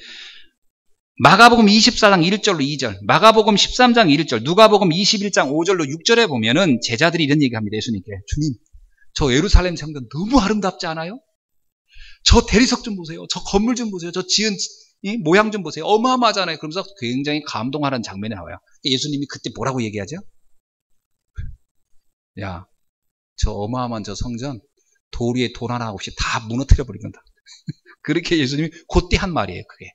마가복음 24장 1절로 2절, 마가복음 13장 1절, 누가복음 21장 5절로 6절에 보면은 제자들이 이런 얘기합니다. 예수님께. 주님, 저 예루살렘 성전 너무 아름답지 않아요? 저 대리석 좀 보세요. 저 건물 좀 보세요. 저 지은 모양 좀 보세요. 어마어마하잖아요. 그러면서 굉장히 감동하는 장면이 나와요. 예수님이 그때 뭐라고 얘기하죠? 야, 저 어마어마한 저 성전 돌 위에 돌 하나 없이 다 무너뜨려 버린 건다. 그렇게 예수님이 그때 한 말이에요. 그게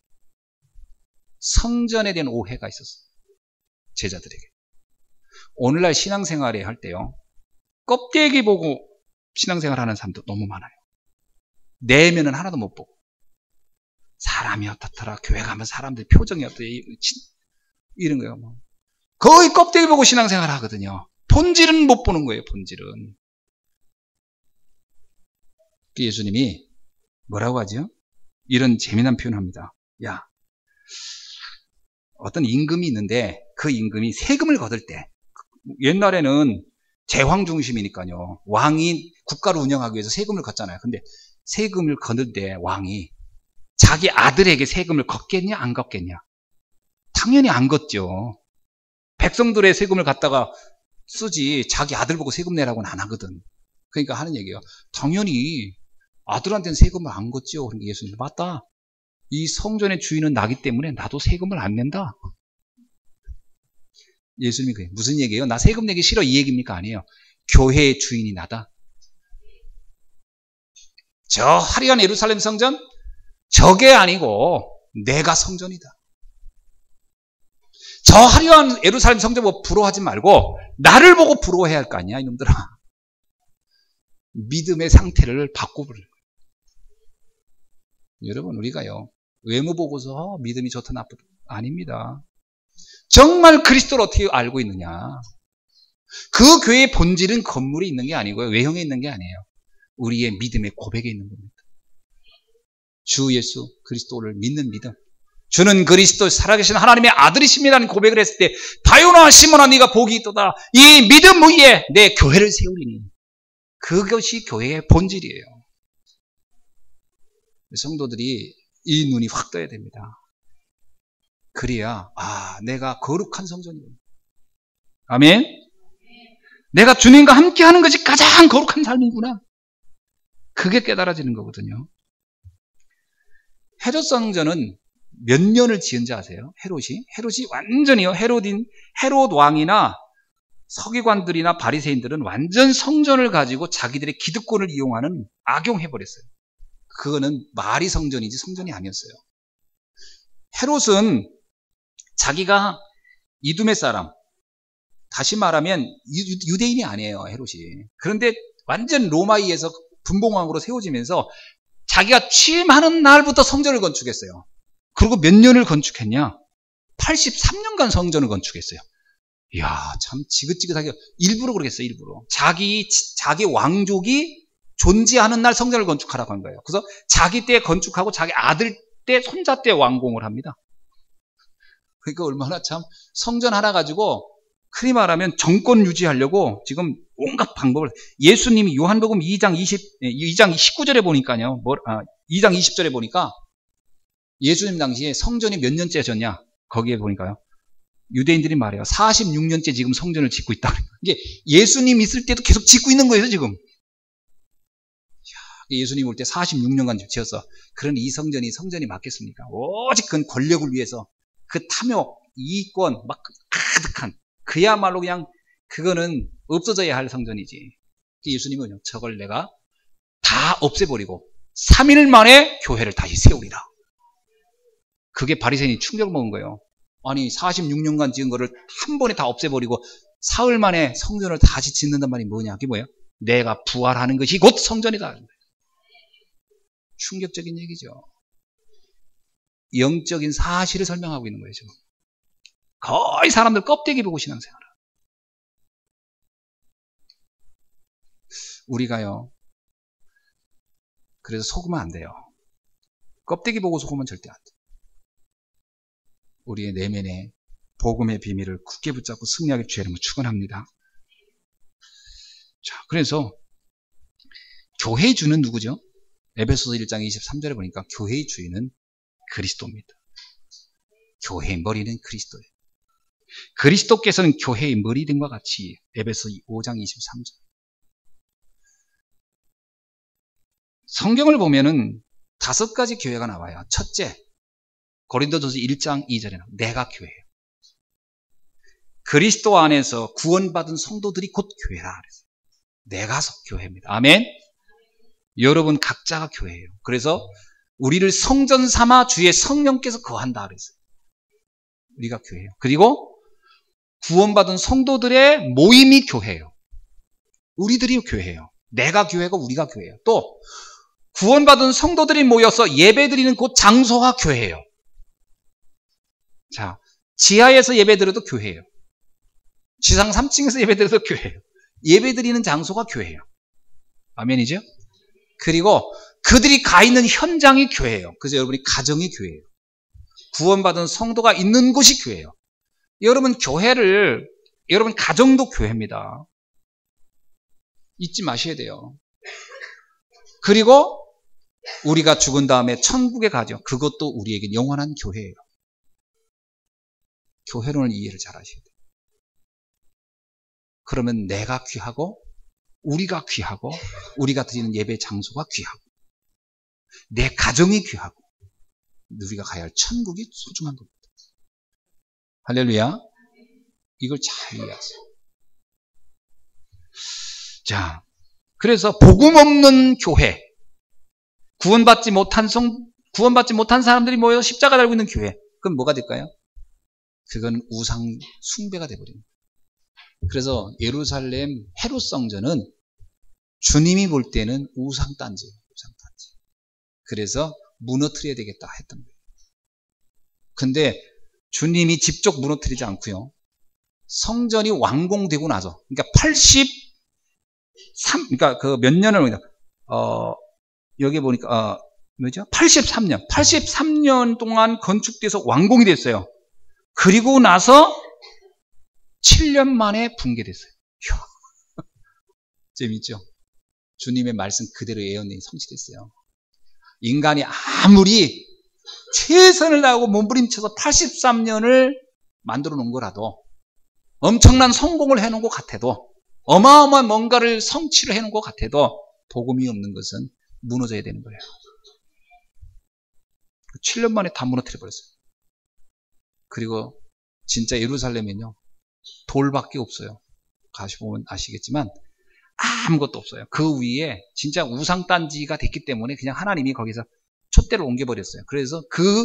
성전에 대한 오해가 있었어요. 제자들에게. 오늘날 신앙생활에 할 때요, 껍데기 보고 신앙생활 하는 사람도 너무 많아요. 내면은 하나도 못 보고 사람이 어떻더라, 교회 가면 사람들 표정이 어떠냐 이런 거예요. 거의 껍데기 보고 신앙생활 하거든요. 본질은 못 보는 거예요. 본질은. 예수님이 뭐라고 하죠? 이런 재미난 표현을 합니다. 야, 어떤 임금이 있는데 그 임금이 세금을 거둘 때, 옛날에는 제왕 중심이니까요, 왕이 국가를 운영하기 위해서 세금을 걷잖아요. 근데 세금을 거둘 때 왕이 자기 아들에게 세금을 걷겠냐 안 걷겠냐? 당연히 안 걷죠. 백성들의 세금을 갖다가 쓰지 자기 아들 보고 세금 내라고는 안 하거든. 그러니까 하는 얘기예요. 당연히 아들한테는 세금을 안 걷죠. 그러니까 예수님, 맞다. 이 성전의 주인은 나기 때문에 나도 세금을 안 낸다. 예수님이 그래요. 무슨 얘기예요? 나 세금 내기 싫어 이 얘기입니까? 아니에요. 교회의 주인이 나다. 저 화려한 예루살렘 성전, 저게 아니고 내가 성전이다. 저 화려한 예루살렘 성전 보고 부러워하지 말고 나를 보고 부러워해야 할 거 아니야, 이놈들아. 믿음의 상태를 바꿔버려요. 여러분, 우리가요, 외모 보고서 믿음이 좋다 나쁘다 아닙니다. 정말 그리스도를 어떻게 알고 있느냐. 그 교회의 본질은 건물이 있는 게 아니고요, 외형에 있는 게 아니에요. 우리의 믿음의 고백에 있는 겁니다. 주 예수 그리스도를 믿는 믿음. 주는 그리스도 살아계신 하나님의 아들이십니다는 고백을 했을 때, 바요나 시몬아 네가 복이 있도다. 이 믿음 위에 내 교회를 세우리니. 그것이 교회의 본질이에요. 성도들이 이 눈이 확 떠야 됩니다. 그래야 내가 거룩한 성전이구나. 아멘. 내가 주님과 함께하는 것이 가장 거룩한 삶이구나. 그게 깨달아지는 거거든요. 헤롯 성전은 몇 년을 지은지 아세요? 헤롯이 완전히요. 헤롯 왕이나 서기관들이나 바리새인들은 완전 성전을 가지고 자기들의 기득권을 이용하는 악용해버렸어요. 그거는 말이 성전이지 성전이 아니었어요. 헤롯은 자기가 이두메 사람, 다시 말하면 유대인이 아니에요, 헤롯이. 그런데 완전 로마에서 분봉왕으로 세워지면서 자기가 취임하는 날부터 성전을 건축했어요. 그리고 몇 년을 건축했냐? 83년간 성전을 건축했어요. 이야, 참 지긋지긋하게 일부러 그러겠어요. 일부러 자기 왕족이 존재하는 날 성전을 건축하라고 한 거예요. 그래서 자기 때 건축하고 자기 아들 때 손자 때 완공을 합니다. 그러니까 얼마나 참 성전 하나 가지고 흔히 말하면 정권 유지하려고 지금 온갖 방법을, 예수님이 요한복음 2장 19절에 보니까요, 2장 20절에 보니까 예수님 당시에 성전이 몇 년째 졌냐, 거기에 보니까요, 유대인들이 말해요. 46년째 지금 성전을 짓고 있다. 이게 예수님 있을 때도 계속 짓고 있는 거예요, 지금. 예수님 올 때 46년간 지었어. 그런 이 성전이 맞겠습니까? 오직 그 권력을 위해서 그 탐욕, 이익권 막 가득한, 그야말로 그냥 그거는 없어져야 할 성전이지. 예수님은요, 저걸 내가 다 없애버리고 3일 만에 교회를 다시 세우리라. 그게 바리새인이 충격을 먹은 거예요. 아니 46년간 지은 거를 한 번에 다 없애버리고 사흘 만에 성전을 다시 짓는단 말이 뭐냐? 그게 뭐예요? 내가 부활하는 것이 곧 성전이다. 충격적인 얘기죠. 영적인 사실을 설명하고 있는 거예요, 지금. 거의 사람들 껍데기 보고 신앙생활을. 우리가요, 그래서 속으면 안 돼요. 껍데기 보고 속으면 절대 안 돼. 우리의 내면에 복음의 비밀을 굳게 붙잡고 승리하게 주의 이름으로 축원합니다. 자, 그래서 교회의 주는 누구죠? 에베소서 1장 23절에 보니까 교회의 주인은 그리스도입니다. 교회의 머리는 그리스도예요. 그리스도께서는 교회의 머리됨과 같이, 에베소 5장 23절. 성경을 보면은 5가지 교회가 나와요. 첫째, 고린도전서 1장 2절에 내가 교회예요. 그리스도 안에서 구원받은 성도들이 곧 교회라 그랬어요. 내가 교회입니다. 아멘. 여러분 각자가 교회예요. 그래서 우리를 성전 삼아 주의 성령께서 거한다 그랬어요. 우리가 교회예요. 그리고 구원받은 성도들의 모임이 교회예요. 우리들이 교회예요. 내가 교회고 우리가 교회예요. 또 구원받은 성도들이 모여서 예배드리는 곳 장소가 교회예요. 자, 지하에서 예배드려도 교회예요. 지상 3층에서 예배드려도 교회예요. 예배드리는 장소가 교회예요. 아멘이죠? 그리고 그들이 가 있는 현장이 교회예요. 그래서 여러분이 가정이 교회예요. 구원받은 성도가 있는 곳이 교회예요. 여러분 여러분 가정도 교회입니다. 잊지 마셔야 돼요. 그리고 우리가 죽은 다음에 천국에 가죠. 그것도 우리에게 영원한 교회예요. 교회론을 이해를 잘 하셔야 돼요. 그러면 내가 귀하고 우리가 귀하고 우리가 드리는 예배 장소가 귀하고 내 가정이 귀하고 우리가 가야 할 천국이 소중한 겁니다. 할렐루야. 이걸 잘 이해하세요. 자, 그래서 복음 없는 교회, 구원받지 못한 사람들이 모여서 십자가 달고 있는 교회, 그건 뭐가 될까요? 그건 우상 숭배가 되어버립니다. 그래서 예루살렘 헤롯 성전은 주님이 볼 때는 우상단지예요. 우상단지. 그래서 무너뜨려야 되겠다 했던 거예요. 근데 주님이 직접 무너뜨리지 않고요. 성전이 완공되고 나서, 그러니까 그러니까 그 몇 년을 여기 보니까 뭐죠? 83년 동안 건축돼서 완공이 됐어요. 그리고 나서 7년 만에 붕괴됐어요. 재밌죠? 주님의 말씀 그대로 예언이 성취됐어요. 인간이 아무리 최선을 다하고 몸부림쳐서 83년을 만들어 놓은 거라도, 엄청난 성공을 해놓은 것 같아도, 어마어마한 뭔가를 성취를 해놓은 것 같아도 복음이 없는 것은 무너져야 되는 거예요. 7년 만에 다 무너뜨려 버렸어요. 그리고 진짜 예루살렘은요, 돌밖에 없어요. 가시보면 아시겠지만 아무것도 없어요. 그 위에 진짜 우상단지가 됐기 때문에 그냥 하나님이 거기서 촛대를 옮겨버렸어요. 그래서 그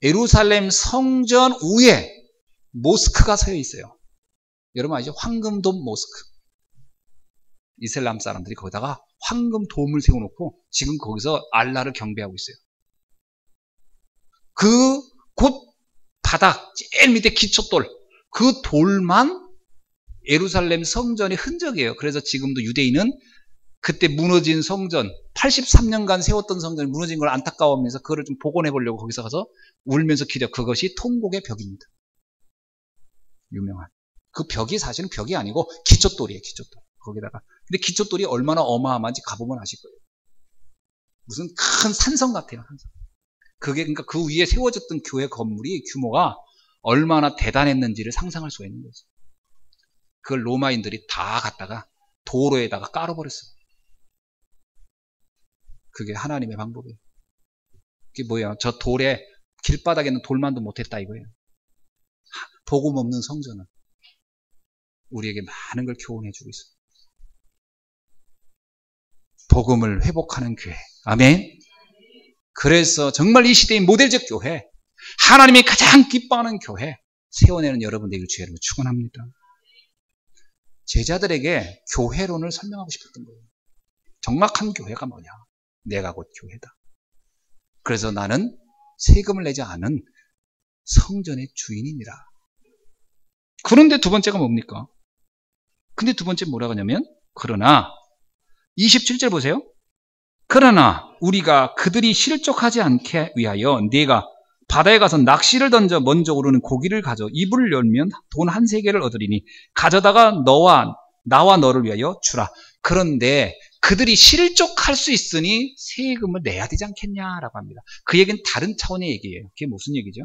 예루살렘 성전 위에 모스크가 서여 있어요. 여러분 아시죠? 황금돔 모스크. 이슬람 사람들이 거기다가 황금 돔을 세워놓고 지금 거기서 알라를 경배하고 있어요. 그 곳 바닥 제일 밑에 기초돌, 그 돌만 예루살렘 성전의 흔적이에요. 그래서 지금도 유대인은 그때 무너진 성전, 83년간 세웠던 성전이 무너진 걸 안타까워하면서 그거를 좀 복원해 보려고 거기서 가서 울면서 기려. 그것이 통곡의 벽입니다. 유명한. 그 벽이 사실은 벽이 아니고 기초돌이에요. 기초돌. 거기다가. 근데 기초돌이 얼마나 어마어마한지 가보면 아실 거예요. 무슨 큰 산성 같아요. 산성. 그게 그러니까 그 위에 세워졌던 교회 건물이 규모가 얼마나 대단했는지를 상상할 수가 있는 거죠. 그걸 로마인들이 다 갖다가 도로에다가 깔아버렸어요. 그게 하나님의 방법이에요. 그게 뭐예요? 저 돌에 길바닥에는 돌만도 못했다 이거예요. 복음 없는 성전은 우리에게 많은 걸 교훈해 주고 있어요. 복음을 회복하는 교회. 아멘. 그래서 정말 이 시대의 모델적 교회, 하나님이 가장 기뻐하는 교회 세워내는 여러분 되길 주의 이름으로 축원합니다. 제자들에게 교회론을 설명하고 싶었던 거예요. 정확한 교회가 뭐냐? 내가 곧 교회다. 그래서 나는 세금을 내지 않은 성전의 주인이니라. 그런데 두 번째가 뭡니까? 근데 두 번째 뭐라고 하냐면, 그러나 27절 보세요. 그러나 우리가 그들이 실족하지 않게 위하여 네가 바다에 가서 낚시를 던져 먼저 오르는 고기를 가져 이불을 열면 돈 한 세겔을 얻으리니 가져다가 나와 너를 위하여 주라. 그런데 그들이 실족할 수 있으니 세금을 내야 되지 않겠냐라고 합니다. 그 얘기는 다른 차원의 얘기예요. 그게 무슨 얘기죠?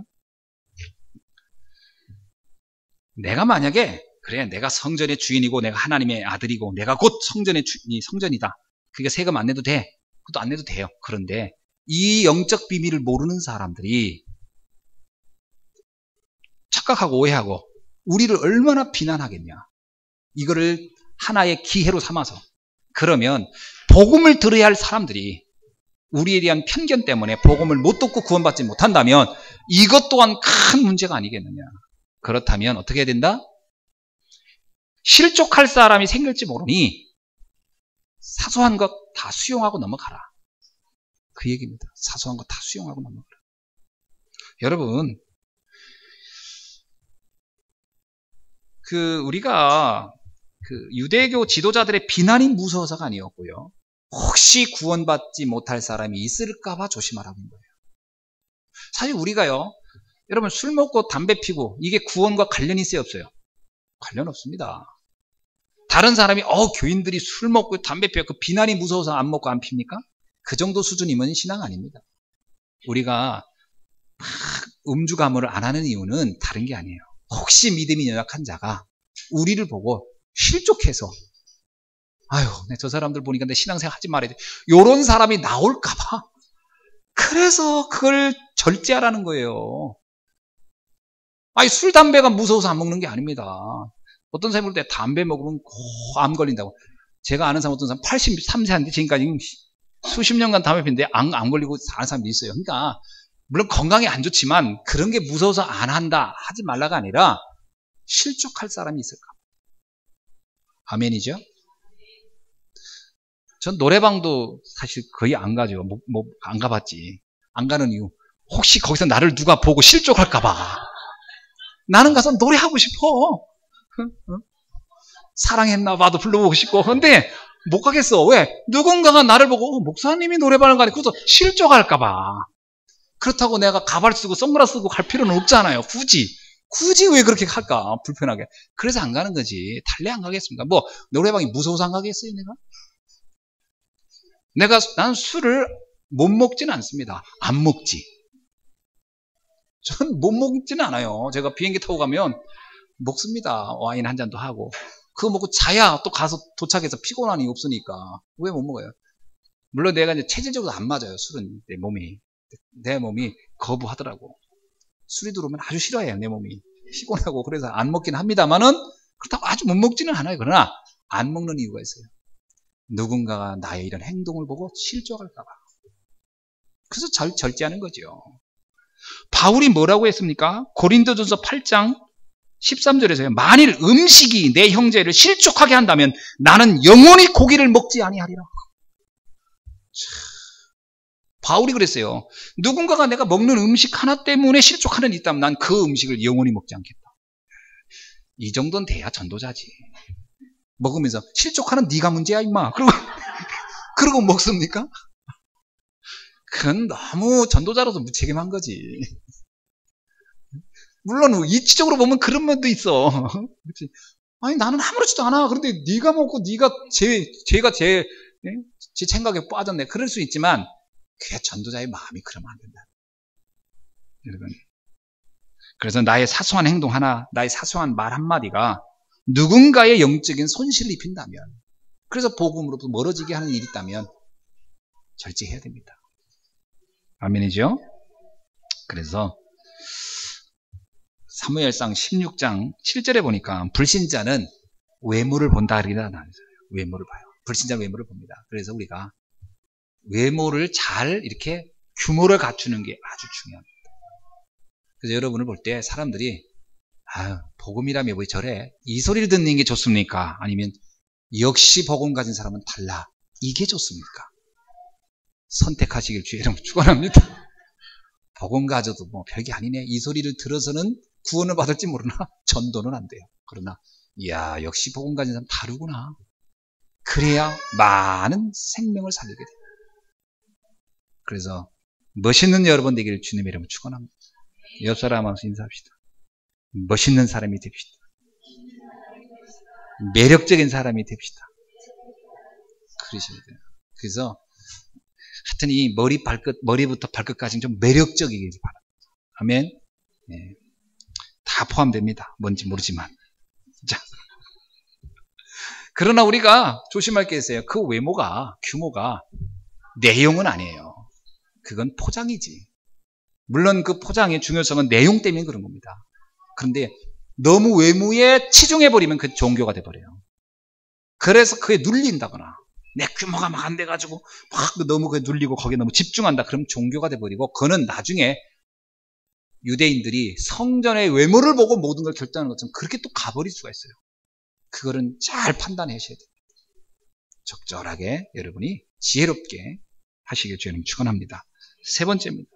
내가 만약에 그래 내가 성전의 주인이고 내가 하나님의 아들이고 내가 곧 성전의 주인이 성전이다. 그게 세금 안 내도 돼. 그것도 안 내도 돼요. 그런데 이 영적 비밀을 모르는 사람들이 착각하고 오해하고 우리를 얼마나 비난하겠냐. 이거를 하나의 기회로 삼아서. 그러면 복음을 들어야 할 사람들이 우리에 대한 편견 때문에 복음을 못 듣고 구원받지 못한다면 이것 또한 큰 문제가 아니겠느냐. 그렇다면 어떻게 해야 된다? 실족할 사람이 생길지 모르니 사소한 것 다 수용하고 넘어가라. 그 얘기입니다. 사소한 것 다 수용하고 넘어가라. 여러분, 우리가 유대교 지도자들의 비난이 무서워서가 아니었고요. 혹시 구원받지 못할 사람이 있을까봐 조심하라는 거예요. 사실 우리가요, 여러분 술 먹고 담배 피고 이게 구원과 관련이 있어요, 없어요? 관련 없습니다. 다른 사람이 교인들이 술 먹고 담배 피워 그 비난이 무서워서 안 먹고 안 핍니까? 그 정도 수준이면 신앙 아닙니다. 우리가 막 음주 가물을 안 하는 이유는 다른 게 아니에요. 혹시 믿음이 연약한 자가 우리를 보고 실족해서 아유, 저 사람들 보니까 내 신앙생활 하지 말아야 돼. 요런 사람이 나올까봐. 그래서 그걸 절제하라는 거예요. 아니, 술, 담배가 무서워서 안 먹는 게 아닙니다. 어떤 사람이 볼 때 담배 먹으면 암 걸린다고. 제가 아는 사람 어떤 사람 83세인데 지금까지 수십 년간 담배 피는데 안 걸리고 사는 사람도 있어요. 그러니까 물론 건강에 안 좋지만 그런 게 무서워서 안 한다, 하지 말라가 아니라 실족할 사람이 있을까? 아멘이죠? 전 노래방도 사실 거의 안 가죠. 안 가봤지. 안 가는 이유. 혹시 거기서 나를 누가 보고 실족할까봐. 나는 가서 노래하고 싶어. 사랑했나봐도 불러보고 싶고. 근데 못 가겠어. 왜? 누군가가 나를 보고 목사님이 노래방을 가니 그래서 실족할까봐. 그렇다고 내가 가발 쓰고 선글라스 쓰고 갈 필요는 없잖아요. 굳이 왜 그렇게 할까? 불편하게. 그래서 안 가는 거지. 달래 안 가겠습니까? 노래방이 무서워서 안 가겠어요, 난 술을 못 먹지는 않습니다. 안 먹지. 전 못 먹지는 않아요. 제가 비행기 타고 가면 먹습니다. 와인 한 잔도 하고. 그거 먹고 자야 또 가서 도착해서 피곤함이 없으니까. 왜 못 먹어요? 물론 내가 이제 체질적으로 안 맞아요. 술은 내 몸이 거부하더라고. 술이 들어오면 아주 싫어해요. 내 몸이 피곤하고. 그래서 안 먹긴 합니다만은 그렇다고 아주 못 먹지는 않아요. 그러나 안 먹는 이유가 있어요. 누군가가 나의 이런 행동을 보고 실족할까봐. 그래서 절제하는 거죠. 바울이 뭐라고 했습니까? 고린도전서 8장 13절에서요. 만일 음식이 내 형제를 실족하게 한다면 나는 영원히 고기를 먹지 아니하리라. 바울이 그랬어요. 누군가가 내가 먹는 음식 하나 때문에 실족하는 일 있다면 난 그 음식을 영원히 먹지 않겠다. 이 정도는 돼야 전도자지. 먹으면서 실족하는 네가 문제야 임마. 그러고 먹습니까? 그건 너무 전도자로서 무책임한 거지. 물론 이치적으로 보면 그런 면도 있어. 그렇지? 아니 나는 아무렇지도 않아. 그런데 네가 먹고 네가 제가 제 생각에 빠졌네. 그럴 수 있지만 그게 전도자의 마음이 그러면 안 된다. 여러분. 그래서 나의 사소한 행동 하나, 나의 사소한 말 한마디가 누군가의 영적인 손실을 입힌다면, 그래서 복음으로부터 멀어지게 하는 일이 있다면 절제해야 됩니다. 아멘이죠? 그래서 사무엘상 16장 7절에 보니까 불신자는 외모를 본다 그러잖아요. 외모를 봐요. 불신자는 외모를 봅니다. 그래서 우리가 외모를 잘 이렇게 규모를 갖추는 게 아주 중요합니다. 그래서 여러분을 볼 때 사람들이 복음이라며 왜 저래? 이 소리를 듣는 게 좋습니까? 아니면 역시 복음 가진 사람은 달라. 이게 좋습니까? 선택하시길 주의 이름으로 축원합니다. 복음 가져도 뭐 별게 아니네. 이 소리를 들어서는 구원을 받을지 모르나 전도는 안 돼요. 그러나 이야 역시 복음 가진 사람 다르구나. 그래야 많은 생명을 살리게 돼요. 그래서 멋있는 여러분 되기를 주님의 이름으로 축원합니다. 옆 사람하고 인사합시다. 멋있는 사람이 됩시다. 매력적인 사람이 됩시다. 그러셔야 돼요. 그래서 하여튼 이 머리부터 발끝까지는 좀 매력적이길 바랍니다. 아멘. 네. 다 포함됩니다. 뭔지 모르지만. 자. 그러나 우리가 조심할 게 있어요. 그 외모가, 규모가 내용은 아니에요. 그건 포장이지. 물론 그 포장의 중요성은 내용 때문에 그런 겁니다. 그런데 너무 외모에 치중해버리면 그 종교가 돼버려요. 그래서 그게 눌린다거나 내 규모가 막 안 돼가지고 막 너무 그게 눌리고 거기에 너무 집중한다. 그럼 종교가 돼버리고 그거는 나중에 유대인들이 성전의 외모를 보고 모든 걸 결정하는 것처럼 그렇게 또 가버릴 수가 있어요. 그거는 잘 판단하셔야 돼요. 적절하게 여러분이 지혜롭게 하시길 주님 축원합니다. 세 번째입니다.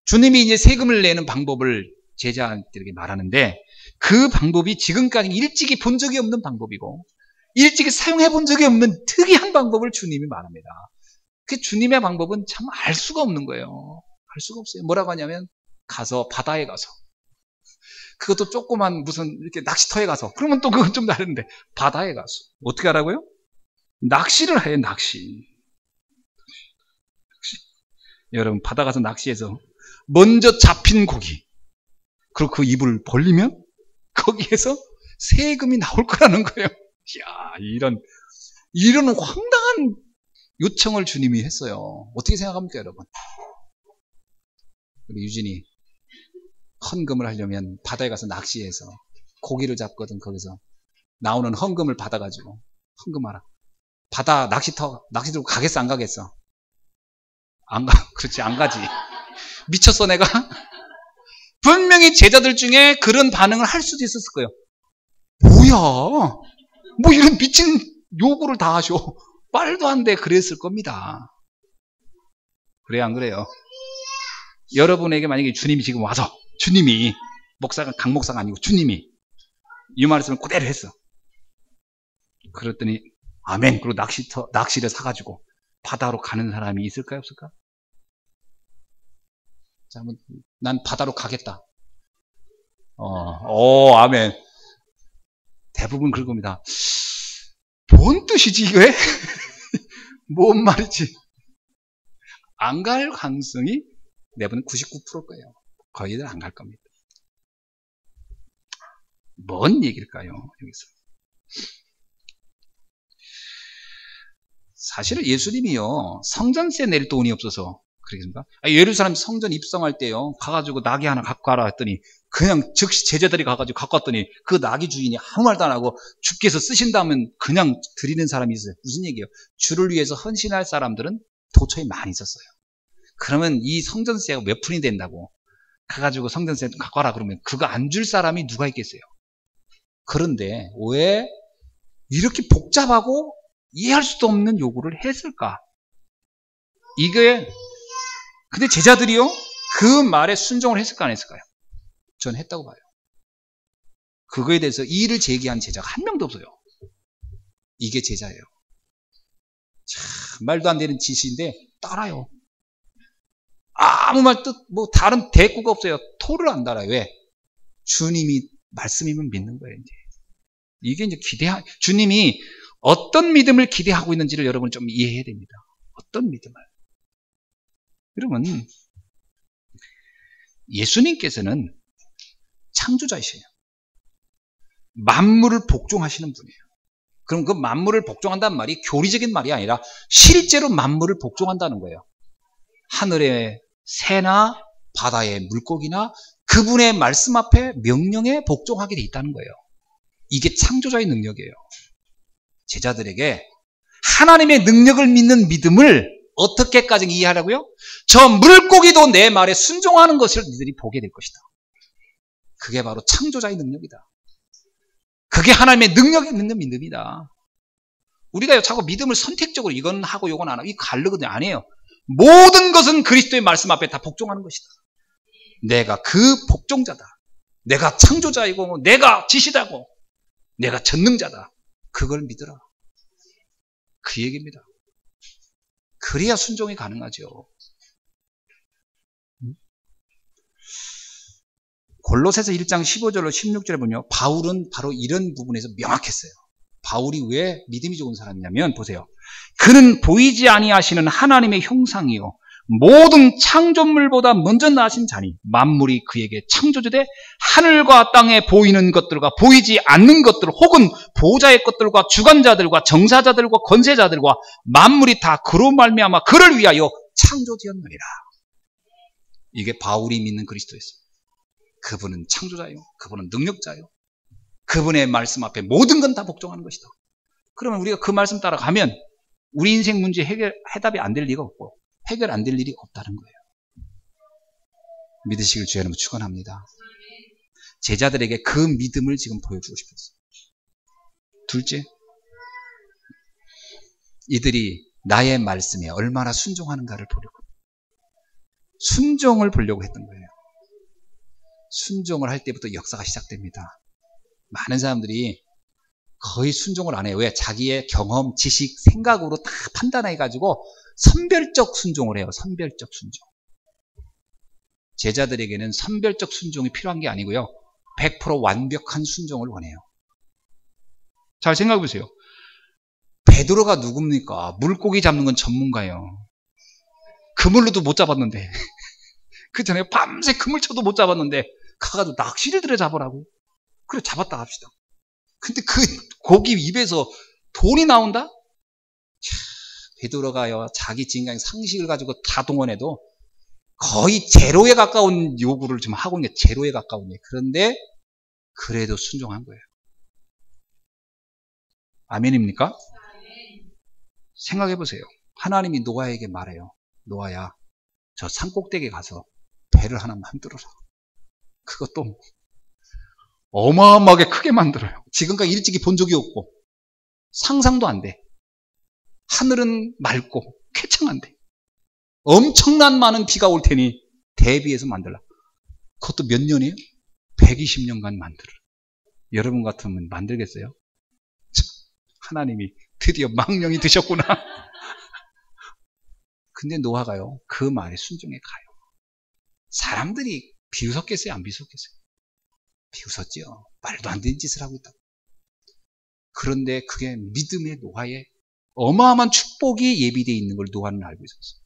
주님이 이제 세금을 내는 방법을 제자들에게 말하는데 그 방법이 지금까지 일찍이 본 적이 없는 방법이고 일찍이 사용해 본 적이 없는 특이한 방법을 주님이 말합니다. 그 주님의 방법은 참 알 수가 없는 거예요. 알 수가 없어요. 뭐라고 하냐면 가서 바다에 가서 그것도 조그만 무슨 이렇게 낚시터에 가서 그러면 또 그건 좀 다른데 바다에 가서 어떻게 하라고요? 낚시를 해. 낚시. 여러분 바다 가서 낚시해서 먼저 잡힌 고기 그리고 그 입을 벌리면 거기에서 세금이 나올 거라는 거예요. 이야, 이런 황당한 요청을 주님이 했어요. 어떻게 생각합니까, 여러분? 우리 유진이 헌금을 하려면 바다에 가서 낚시해서 고기를 잡거든. 거기서 나오는 헌금을 받아가지고 헌금하라. 바다 낚시터 가겠어, 안 가겠어? 안 가. 그렇지, 안 가지. 미쳤어, 내가? 분명히 제자들 중에 그런 반응을 할 수도 있었을 거예요. 뭐야? 뭐 이런 미친 요구를 다 하셔. 말도 안 돼. 그랬을 겁니다. 그래요, 안 그래요? 여러분에게 만약에 주님이 지금 와서, 주님이, 강 목사가 아니고 주님이 이 말씀을 그대로 했어. 그랬더니, 아멘. 그리고 낚시를 사가지고 바다로 가는 사람이 있을까요, 없을까? 자, 난 바다로 가겠다. 아멘. 대부분 그럴 겁니다. 뭔 뜻이지, 이거에? 뭔 말이지? 안 갈 가능성이 내보는 99%일 거예요. 거의들 안 갈 겁니다. 뭔 얘기일까요, 여기서? 사실은 예수님이요, 성전세 낼 돈이 없어서 그러겠습니까? 예루살렘 성전 입성할 때요, 가가지고 낙이 하나 갖고 가라 했더니, 그냥 즉시 제자들이 가가지고 갖고 왔더니, 그 낙이 주인이 아무 말도 안 하고, 주께서 쓰신다면 그냥 드리는 사람이 있어요. 무슨 얘기예요? 주를 위해서 헌신할 사람들은 도처에 많이 있었어요. 그러면 이 성전세가 몇 푼이 된다고? 가가지고 성전세 갖고 와라 그러면 그거 안 줄 사람이 누가 있겠어요? 그런데 왜 이렇게 복잡하고 이해할 수도 없는 요구를 했을까? 이게 근데 제자들이요 그 말에 순종을 했을까 안 했을까요? 전 했다고 봐요. 그거에 대해서 이의를 제기한 제자가 한 명도 없어요. 이게 제자예요. 참 말도 안 되는 짓인데 따라요. 아무 말 뜻 뭐 다른 대꾸가 없어요. 토를 안 달아요. 왜? 주님이 말씀이면 믿는 거예요. 이게 이제 주님이 어떤 믿음을 기대하고 있는지를 여러분 좀 이해해야 됩니다. 어떤 믿음을? 여러분 예수님께서는 창조자이세요. 만물을 복종하시는 분이에요. 그럼 그 만물을 복종한다는 말이 교리적인 말이 아니라 실제로 만물을 복종한다는 거예요. 하늘의 새나 바다의 물고기나 그분의 말씀 앞에 명령에 복종하게 돼 있다는 거예요. 이게 창조자의 능력이에요. 제자들에게 하나님의 능력을 믿는 믿음을 어떻게까지 이해하라고요? 저 물고기도 내 말에 순종하는 것을 너희들이 보게 될 것이다. 그게 바로 창조자의 능력이다. 그게 하나님의 능력에 있는 믿음이다. 우리가 자꾸 믿음을 선택적으로 이건 하고 이건 안 하고 이 가르거든요. 아니에요. 모든 것은 그리스도의 말씀 앞에 다 복종하는 것이다. 내가 그 복종자다. 내가 창조자이고 내가 지시자고 내가 전능자다. 그걸 믿어라. 그 얘기입니다. 그래야 순종이 가능하죠. 골로새서 1장 15절로 16절에 보면 바울은 바로 이런 부분에서 명확했어요. 바울이 왜 믿음이 좋은 사람이냐면 보세요. 그는 보이지 아니하시는 하나님의 형상이요 모든 창조물보다 먼저 나신 자니 만물이 그에게 창조되되 하늘과 땅에 보이는 것들과 보이지 않는 것들 혹은 보호자의 것들과 주관자들과 정사자들과 권세자들과 만물이 다 그로 말미암아 그를 위하여 창조되었느니라. 이게 바울이 믿는 그리스도였어요. 그분은 창조자요. 그분은 능력자요. 그분의 말씀 앞에 모든 건 다 복종하는 것이다. 그러면 우리가 그 말씀 따라가면 우리 인생 문제 해답이 안 될 리가 없고 해결 안 될 일이 없다는 거예요. 믿으시길 주의 이름으로 축원합니다. 제자들에게 그 믿음을 지금 보여주고 싶었어요. 둘째, 이들이 나의 말씀에 얼마나 순종하는가를 보려고 순종을 보려고 했던 거예요. 순종을 할 때부터 역사가 시작됩니다. 많은 사람들이 거의 순종을 안 해요. 왜? 자기의 경험, 지식, 생각으로 다 판단해가지고 선별적 순종을 해요. 선별적 순종. 제자들에게는 선별적 순종이 필요한 게 아니고요. 100% 완벽한 순종을 원해요. 잘 생각해 보세요. 베드로가 누굽니까? 물고기 잡는 건 전문가예요. 그물로도 못 잡았는데 그렇잖아요. 밤새 그물 쳐도 못 잡았는데 가가지고 낚시를 들여 잡으라고. 그래 잡았다 합시다. 근데 그 고기 입에서 돈이 나온다? 베드로가요 자기 진강의 상식을 가지고 다 동원해도 거의 제로에 가까운 요구를 좀 하고 있는 게 제로에 가까운 게 그런데 그래도 순종한 거예요. 아멘입니까? 생각해 보세요. 하나님이 노아에게 말해요. 노아야 저 산꼭대기에 가서 배를 하나 만들어라. 그것도 어마어마하게 크게 만들어요. 지금까지 일찍이 본 적이 없고 상상도 안 돼. 하늘은 맑고 쾌청한데 엄청난 많은 비가 올 테니 대비해서 만들라. 그것도 몇 년이에요? 120년간 만들어. 여러분 같으면 만들겠어요? 하나님이 드디어 망령이 드셨구나. 근데 노아가요 그 말에 순종해 가요. 사람들이 비웃었겠어요? 안 비웃었겠어요? 비웃었지요. 말도 안 되는 짓을 하고 있다고. 그런데 그게 믿음의 노아의 어마어마한 축복이 예비되어 있는 걸 노아는 알고 있었어요.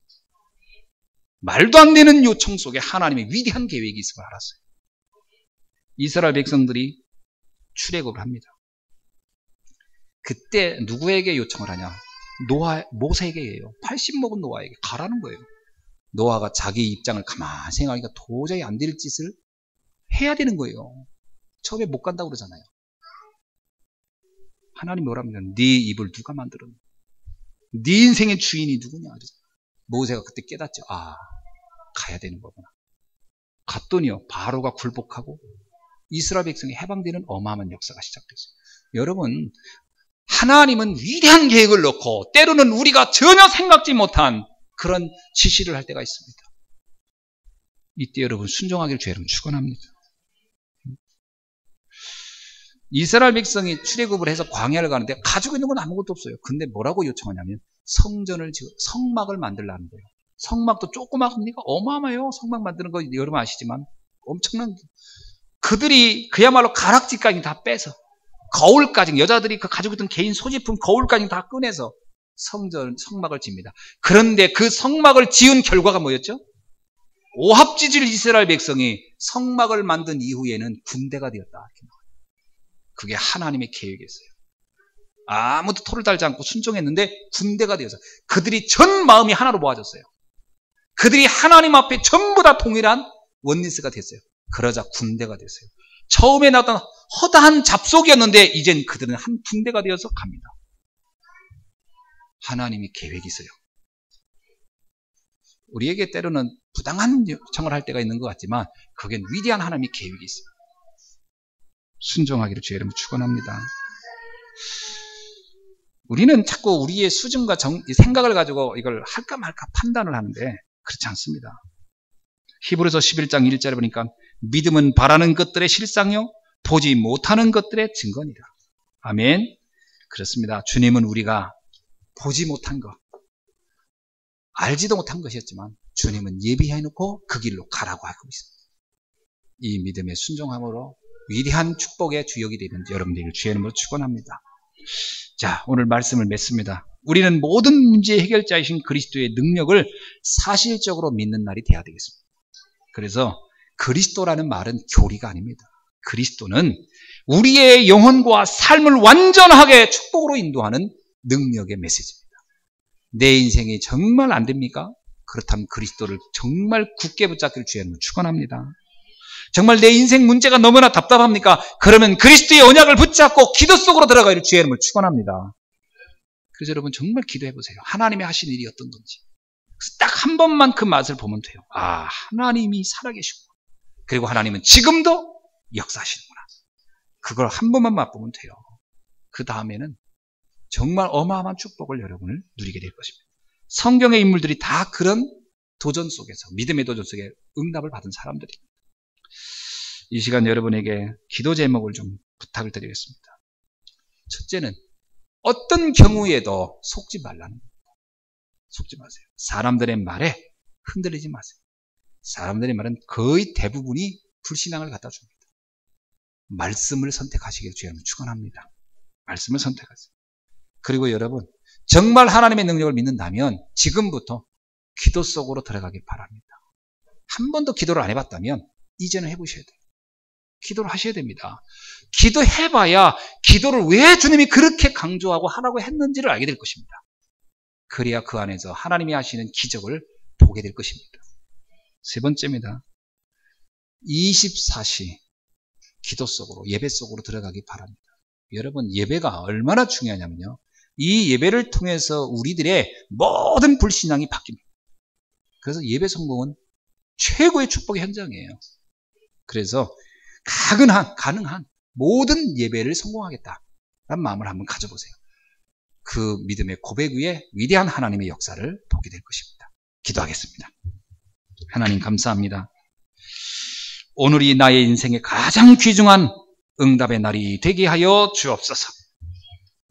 말도 안 되는 요청 속에 하나님의 위대한 계획이 있을 걸 알았어요. 이스라엘 백성들이 출애굽을 합니다. 그때 누구에게 요청을 하냐? 모세에게 해요. 80 먹은 노아에게 가라는 거예요. 노아가 자기 입장을 가만히 생각하니까 도저히 안 될 짓을 해야 되는 거예요. 처음에 못 간다고 그러잖아요. 하나님이 뭐랍니까? 네 입을 누가 만들었냐? 네 인생의 주인이 누구냐? 모세가 그때 깨닫죠. 아, 가야 되는 거구나. 갔더니요, 바로가 굴복하고 이스라엘 백성이 해방되는 어마어마한 역사가 시작됐어요. 여러분, 하나님은 위대한 계획을 넣고 때로는 우리가 전혀 생각지 못한 그런 지시를 할 때가 있습니다. 이때 여러분 순종하기를 주의 이름으로 축원합니다. 이스라엘 백성이 출애굽을 해서 광야를 가는데 가지고 있는 건 아무것도 없어요. 근데 뭐라고 요청하냐면 성전을 지어 성막을 만들라는 거예요. 성막도 조그맣습니까? 어마어마해요. 성막 만드는 거 여러분 아시지만 엄청난, 그들이 그야말로 가락지까지 다 빼서 거울까지, 여자들이 그 가지고 있던 개인 소지품 거울까지 다 꺼내서 성막을 집니다. 그런데 그 성막을 지은 결과가 뭐였죠? 오합지졸 이스라엘 백성이 성막을 만든 이후에는 군대가 되었다. 그게 하나님의 계획이었어요. 아무도 토를 달지 않고 순종했는데 군대가 되어서 그들이 전 마음이 하나로 모아졌어요. 그들이 하나님 앞에 전부 다 동일한 원리스가 됐어요. 그러자 군대가 됐어요. 처음에 나왔던 허다한 잡속이었는데 이젠 그들은 한 군대가 되어서 갑니다. 하나님이 계획이 있어요. 우리에게 때로는 부당한 요청을 할 때가 있는 것 같지만 그게 위대한 하나님의 계획이 있어요. 순종하기를 주의 이름으로 축원합니다. 우리는 자꾸 우리의 수준과 생각을 가지고 이걸 할까 말까 판단을 하는데 그렇지 않습니다. 히브리서 11장 1절에 보니까 믿음은 바라는 것들의 실상이요 보지 못하는 것들의 증거니라. 아멘. 그렇습니다. 주님은 우리가 보지 못한 것, 알지도 못한 것이었지만 주님은 예비해 놓고 그 길로 가라고 하고 있습니다. 이 믿음의 순종함으로 위대한 축복의 주역이 되는 여러분들을 주의 이름으로 축원합니다. 자, 오늘 말씀을 맺습니다. 우리는 모든 문제의 해결자이신 그리스도의 능력을 사실적으로 믿는 날이 돼야 되겠습니다. 그래서 그리스도라는 말은 교리가 아닙니다. 그리스도는 우리의 영혼과 삶을 완전하게 축복으로 인도하는 능력의 메시지입니다. 내 인생이 정말 안 됩니까? 그렇다면 그리스도를 정말 굳게 붙잡기를 주의 이름으로 축원합니다. 정말 내 인생 문제가 너무나 답답합니까? 그러면 그리스도의 언약을 붙잡고 기도 속으로 들어가기를 주의 이름으로 축원합니다. 그래서 여러분 정말 기도해 보세요. 하나님이 하신 일이 어떤 건지. 딱 한 번만 그 맛을 보면 돼요. 아, 하나님이 살아계시구나. 그리고 하나님은 지금도 역사하시는구나. 그걸 한 번만 맛보면 돼요. 그 다음에는 정말 어마어마한 축복을 여러분을 누리게 될 것입니다. 성경의 인물들이 다 그런 도전 속에서, 믿음의 도전 속에 응답을 받은 사람들입니다. 이 시간 여러분에게 기도 제목을 좀 부탁을 드리겠습니다. 첫째는 어떤 경우에도 속지 말라는 겁니다. 속지 마세요. 사람들의 말에 흔들리지 마세요. 사람들의 말은 거의 대부분이 불신앙을 갖다 줍니다. 말씀을 선택하시길 주의 이름으로 축원합니다. 말씀을 선택하세요. 그리고 여러분 정말 하나님의 능력을 믿는다면 지금부터 기도 속으로 들어가길 바랍니다. 한 번도 기도를 안 해봤다면 이제는 해보셔야 돼요. 기도를 하셔야 됩니다. 기도해봐야 기도를 왜 주님이 그렇게 강조하고 하라고 했는지를 알게 될 것입니다. 그래야 그 안에서 하나님이 하시는 기적을 보게 될 것입니다. 세 번째입니다. 24시 기도 속으로, 예배 속으로 들어가기 바랍니다. 여러분 예배가 얼마나 중요하냐면요. 이 예배를 통해서 우리들의 모든 불신앙이 바뀝니다. 그래서 예배 성공은 최고의 축복의 현장이에요. 그래서 가능한 모든 예배를 성공하겠다라는 마음을 한번 가져보세요. 그 믿음의 고백 위에 위대한 하나님의 역사를 보게 될 것입니다. 기도하겠습니다. 하나님 감사합니다. 오늘이 나의 인생의 가장 귀중한 응답의 날이 되게 하여 주옵소서.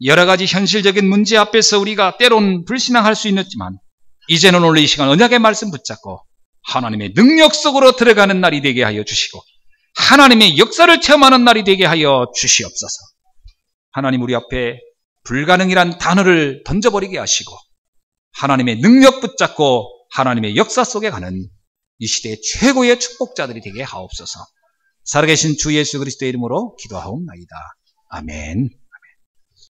여러 가지 현실적인 문제 앞에서 우리가 때론 불신앙할 수 있었지만 이제는 오늘 이 시간 언약의 말씀 붙잡고 하나님의 능력 속으로 들어가는 날이 되게 하여 주시고 하나님의 역사를 체험하는 날이 되게 하여 주시옵소서. 하나님 우리 앞에 불가능이란 단어를 던져버리게 하시고 하나님의 능력 붙잡고 하나님의 역사 속에 가는 이 시대의 최고의 축복자들이 되게 하옵소서. 살아계신 주 예수 그리스도의 이름으로 기도하옵나이다. 아멘.